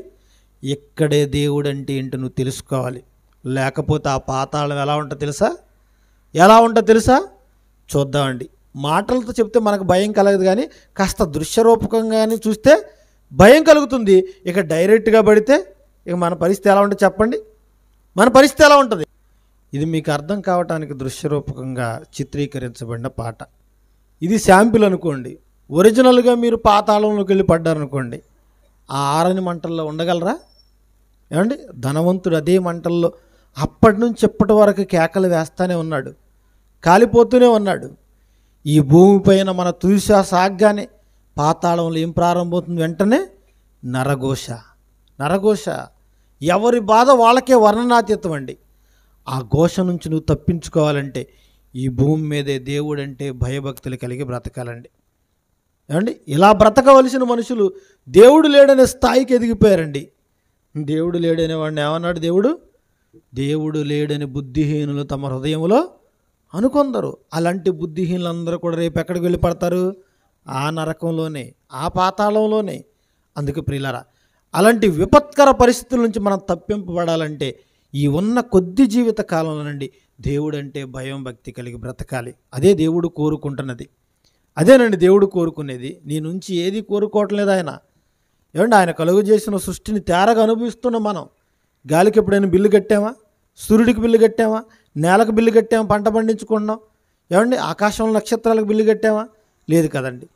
A: ఇక్కడే దేవుడు అంటే ఏంటో నువ్వు తెలుసుకోవాలి. లేకపోతే ఆ పాతాళం ఎలా ఉంటుందో తెలుసా? ఎలా ఉంటుందో తెలుసా? చూద్దామండి. మాటలతో చెప్తే మనకు భయం కలగదు, కానీ కాస్త దృశ్యరూపకంగానే చూస్తే భయం కలుగుతుంది. ఇక డైరెక్ట్గా పడితే ఇక మన పరిస్థితి ఎలా ఉంటుంది చెప్పండి? మన పరిస్థితి ఎలా ఉంటుంది? ఇది మీకు అర్థం కావటానికి దృశ్యరూపకంగా చిత్రీకరించబడిన పాట. ఇది శాంపిల్ అనుకోండి. ఒరిజినల్గా మీరు పాతాళంలోకి వెళ్ళి పడ్డారనుకోండి, ఆ ఆరని మంటల్లో ఉండగలరా? ఏమండి, ధనవంతుడు అదే మంటల్లో అప్పటి నుంచి ఇప్పటి వరకు కేకలు వేస్తూనే ఉన్నాడు, కాలిపోతూనే ఉన్నాడు. ఈ భూమిపైన మన తుదిశా సాగ్గానే పాతాళంలో ఏం ప్రారంభమవుతుంది? వెంటనే నరఘోష. నరఘోష, ఎవరి బాధ వాళ్ళకే వర్ణనాతీతం అండి. ఆ ఘోష నుంచి నువ్వు తప్పించుకోవాలంటే ఈ భూమి మీదే దేవుడంటే భయభక్తులు కలిగి బ్రతకాలండి. ఏమండి, ఇలా బ్రతకవలసిన మనుషులు దేవుడు లేడనే స్థాయికి ఎదిగిపోయారండి. దేవుడు లేడనే వాడిని ఏమన్నాడు దేవుడు? దేవుడు లేడని బుద్ధిహీనులు తమ హృదయంలో అనుకొందరు. అలాంటి బుద్ధిహీనులందరూ కూడా రేపు ఎక్కడికి వెళ్ళి పడతారు? ఆ నరకంలోనే, ఆ పాతాళంలోనే. అందుకే ప్రియులారా, అలాంటి విపత్కర పరిస్థితుల నుంచి మనం తప్పింపబడాలంటే ఈ ఉన్న కొద్ది జీవిత కాలంలో నుండి దేవుడంటే భయం భక్తి కలిగి బ్రతకాలి. అదే దేవుడు కోరుకుంటున్నది, అదేనండి దేవుడు కోరుకునేది. నీ నుంచి ఏది కోరుకోవట్లేదు ఆయన. ఏమండి, ఆయన కలుగు చేసిన సృష్టిని తేరగా అనుభవిస్తున్నాం మనం. గాలికి ఎప్పుడైనా బిల్లు కట్టామా? సూర్యుడికి బిల్లు కట్టామా? నేలకు బిల్లు కట్టామా? పంట పండించుకున్నాం. ఏమండి, ఆకాశంలో నక్షత్రాలకు బిల్లు కట్టామా? లేదు కదండి.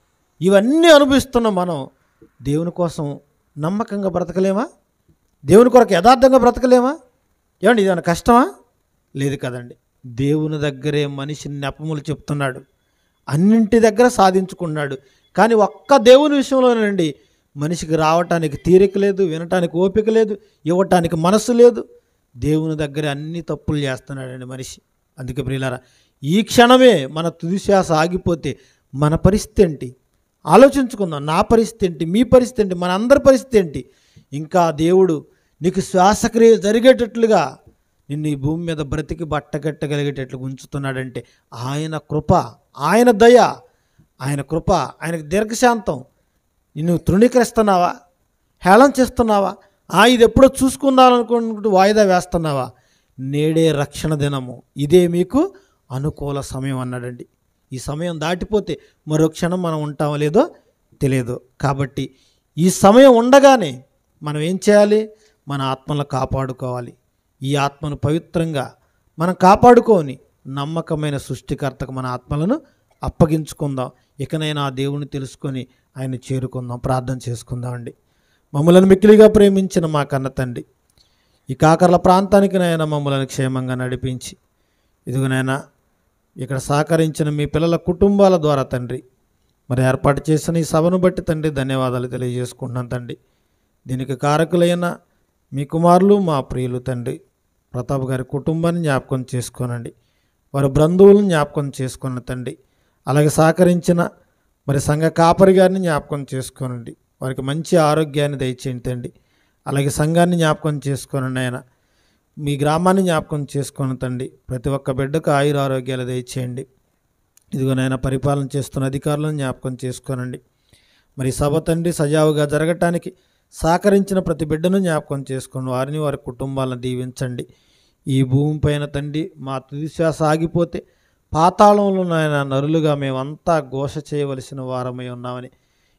A: ఇవన్నీ అనుభవిస్తున్నాం మనం. దేవుని కోసం నమ్మకంగా బ్రతకలేమా? దేవుని కొరకు యథార్థంగా బ్రతకలేమా? ఏమండి, ఇదేమైనా కష్టమా? లేదు కదండి. దేవుని దగ్గరే మనిషిని నెపములు చెప్తున్నాడు, అన్నింటి దగ్గర సాధించుకున్నాడు. కానీ ఒక్క దేవుని విషయంలోనండి మనిషికి రావటానికి తీరిక లేదు, వినటానికి ఓపిక లేదు, ఇవ్వటానికి మనసు లేదు. దేవుని దగ్గర అన్ని తప్పులు చేస్తున్నాడండి మనిషి. అందుకే ప్రియులారా, ఈ క్షణమే మన తుది శ్వాస ఆగిపోతే మన పరిస్థితి ఏంటి ఆలోచించుకుందాం. నా పరిస్థితి ఏంటి? మీ పరిస్థితి ఏంటి? మన అందరి పరిస్థితి ఏంటి? ఇంకా దేవుడు నీకు శ్వాసక్రియ జరిగేటట్లుగా నిన్ను ఈ భూమి మీద బ్రతికి బట్టగట్టగలిగేటట్లు ఉంచుతున్నాడంటే ఆయన కృప, ఆయన దయ, ఆయన కృప, ఆయనకు దీర్ఘశాంతం. నిన్ను తృణీకరిస్తున్నావా? హేళన చేస్తున్నావా? ఇది ఎప్పుడో చూసుకుందామనుకుంటూ వాయిదా వేస్తున్నావా? నేడే రక్షణ దినము, ఇదే మీకు అనుకూల సమయం అన్నాడండి. ఈ సమయం దాటిపోతే మరో క్షణం మనం ఉంటామో లేదో తెలియదు. కాబట్టి ఈ సమయం ఉండగానే మనం ఏం చేయాలి? మన ఆత్మలను కాపాడుకోవాలి. ఈ ఆత్మను పవిత్రంగా మనం కాపాడుకొని నమ్మకమైన సృష్టికర్తకు మన ఆత్మలను అప్పగించుకుందాం. ఇకనైనా ఆ దేవుని తెలుసుకొని ఆయన చేరుకుందాం. ప్రార్థన చేసుకుందాం అండి. మమ్మలను మిక్కిలిగా ప్రేమించిన మా కన్న తండ్రి, ఈ కాకర్ల ప్రాంతానికి నాయన మమ్మల్ని క్షేమంగా నడిపించి, ఇదిగోనైనా ఇక్కడ సహకరించిన మీ పిల్లల కుటుంబాల ద్వారా తండ్రి, మరి ఏర్పాటు చేసిన ఈ సభను బట్టి తండ్రి ధన్యవాదాలు తెలియజేసుకుంటున్నాను తండ్రి. దీనికి కారకులైన మీ కుమారులు మా ప్రియులు తండ్రి ప్రతాప్ గారి కుటుంబాన్ని జ్ఞాపకం చేసుకోనండి. వారి బంధువులను జ్ఞాపకం చేసుకోండి తండ్రి. అలాగే సహకరించిన మరి సంఘ కాపరి గారిని జ్ఞాపకం చేసుకోనండి. వారికి మంచి ఆరోగ్యాన్ని దయచేయండి తండ్రి. అలాగే సంఘాన్ని జ్ఞాపకం చేసుకోనండి ఆయన. మీ గ్రామాన్ని జ్ఞాపకం చేసుకొని తండ్రి. ప్రతి ఒక్క బిడ్డకు ఆయుర ఆరోగ్యాలు దయచేయండి. ఇదిగోనైనా పరిపాలన చేస్తున్న అధికారులను జ్ఞాపకం చేసుకోనండి. మరి సభ తండ్రి సజావుగా జరగటానికి సహకరించిన ప్రతి బిడ్డను జ్ఞాపకం చేసుకొని వారిని వారి కుటుంబాలను దీవించండి. ఈ భూమిపైన తండ్రి మా తుది శ్వాస ఆగిపోతే పాతాళంలో నాయన నరులుగా మేమంతా ఘోష చేయవలసిన వారమై ఉన్నామని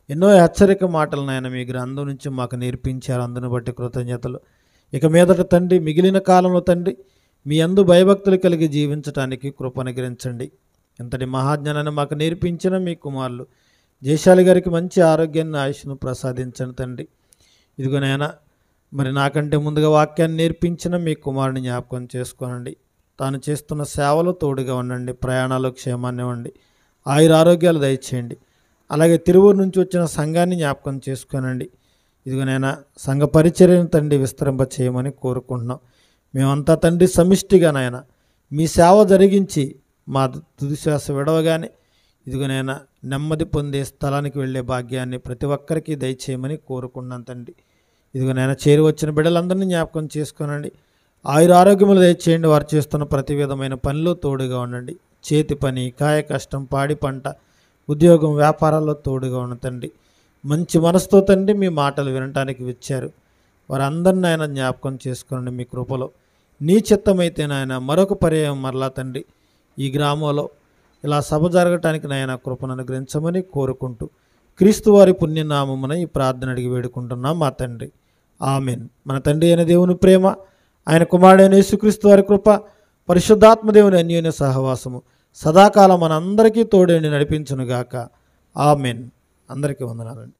A: ఎన్నో హెచ్చరిక మాటలు నాయన మీ గ్రంథం నుంచి మాకు నేర్పించారు. అందును బట్టి కృతజ్ఞతలు. ఇక మీదట తండ్రి మిగిలిన కాలంలో తండ్రి మీ యందు భయభక్తులు కలిగి జీవించడానికి కృప అనుగ్రహించండి. ఇంతటి మహాజ్ఞానాన్ని మాకు నేర్పించిన మీ కుమారులు జయశాలి గారికి మంచి ఆరోగ్యాన్ని ఆయుష్ను ప్రసాదించండి తండ్రి. ఇదిగోనైనా మరి నాకంటే ముందుగా వాక్యాన్ని నేర్పించిన మీ కుమారుని జ్ఞాపకం చేసుకోనండి. తాను చేస్తున్న సేవలో తోడుగా ఉండండి. ప్రయాణాలు క్షేమాన్ని ఇవ్వండి. ఆయుర ఆరోగ్యాలు దయచేయండి. అలాగే తిరువూరు నుంచి వచ్చిన సంఘాన్ని జ్ఞాపకం చేసుకోనండి. ఇదిగోనైనా సంఘ పరిచర్యను తండ్రి విస్తరింప చేయమని కోరుకుంటున్నాం. మేమంతా తండ్రి సమిష్టిగా నాయన మీ సేవ జరిగించి మా తుదిశ్వాస విడవగానే ఇదిగోనైనా నెమ్మది పొందే స్థలానికి వెళ్ళే భాగ్యాన్ని ప్రతి ఒక్కరికి దయచేయమని కోరుకున్నాను తండ్రి. ఇదిగోనైనా చేరి వచ్చిన బిడ్డలందరినీ జ్ఞాపకం చేసుకోనండి. ఆయుర ఆరోగ్యములు దయచేయండి. వారు చేస్తున్న ప్రతి విధమైన పనిలో తోడుగా ఉండండి. చేతి పని, కాయ కష్టం, పాడి పంట, ఉద్యోగం, వ్యాపారాల్లో తోడుగా ఉన్న తండ్రి. మంచి మనసుతో తండ్రి మీ మాటలు వినటానికి వచ్చారు. వారందరిని ఆయన జ్ఞాపకం చేసుకోనండి మీ కృపలో. నీ చిత్తమైతే నాయన మరొక పర్యాయం మరలా తండ్రి ఈ గ్రామంలో ఇలా సభ జరగటానికి నాయన కృపను అనుగ్రహించమని కోరుకుంటూ క్రీస్తు వారి పుణ్యనామమున ఈ ప్రార్థన అడిగి వేడుకుంటున్నాం మా తండ్రి. ఆమెన్. మన తండ్రి అయిన దేవుని ప్రేమ, ఆయన కుమారుడైన యేసుక్రీస్తు వారి కృప, పరిశుద్ధాత్మ దేవుని అన్యోన్య సహవాసము సదాకాలం మనందరికీ తోడేండి నడిపించునుగాక. ఆమెన్. అందరికీ వందనాలండి.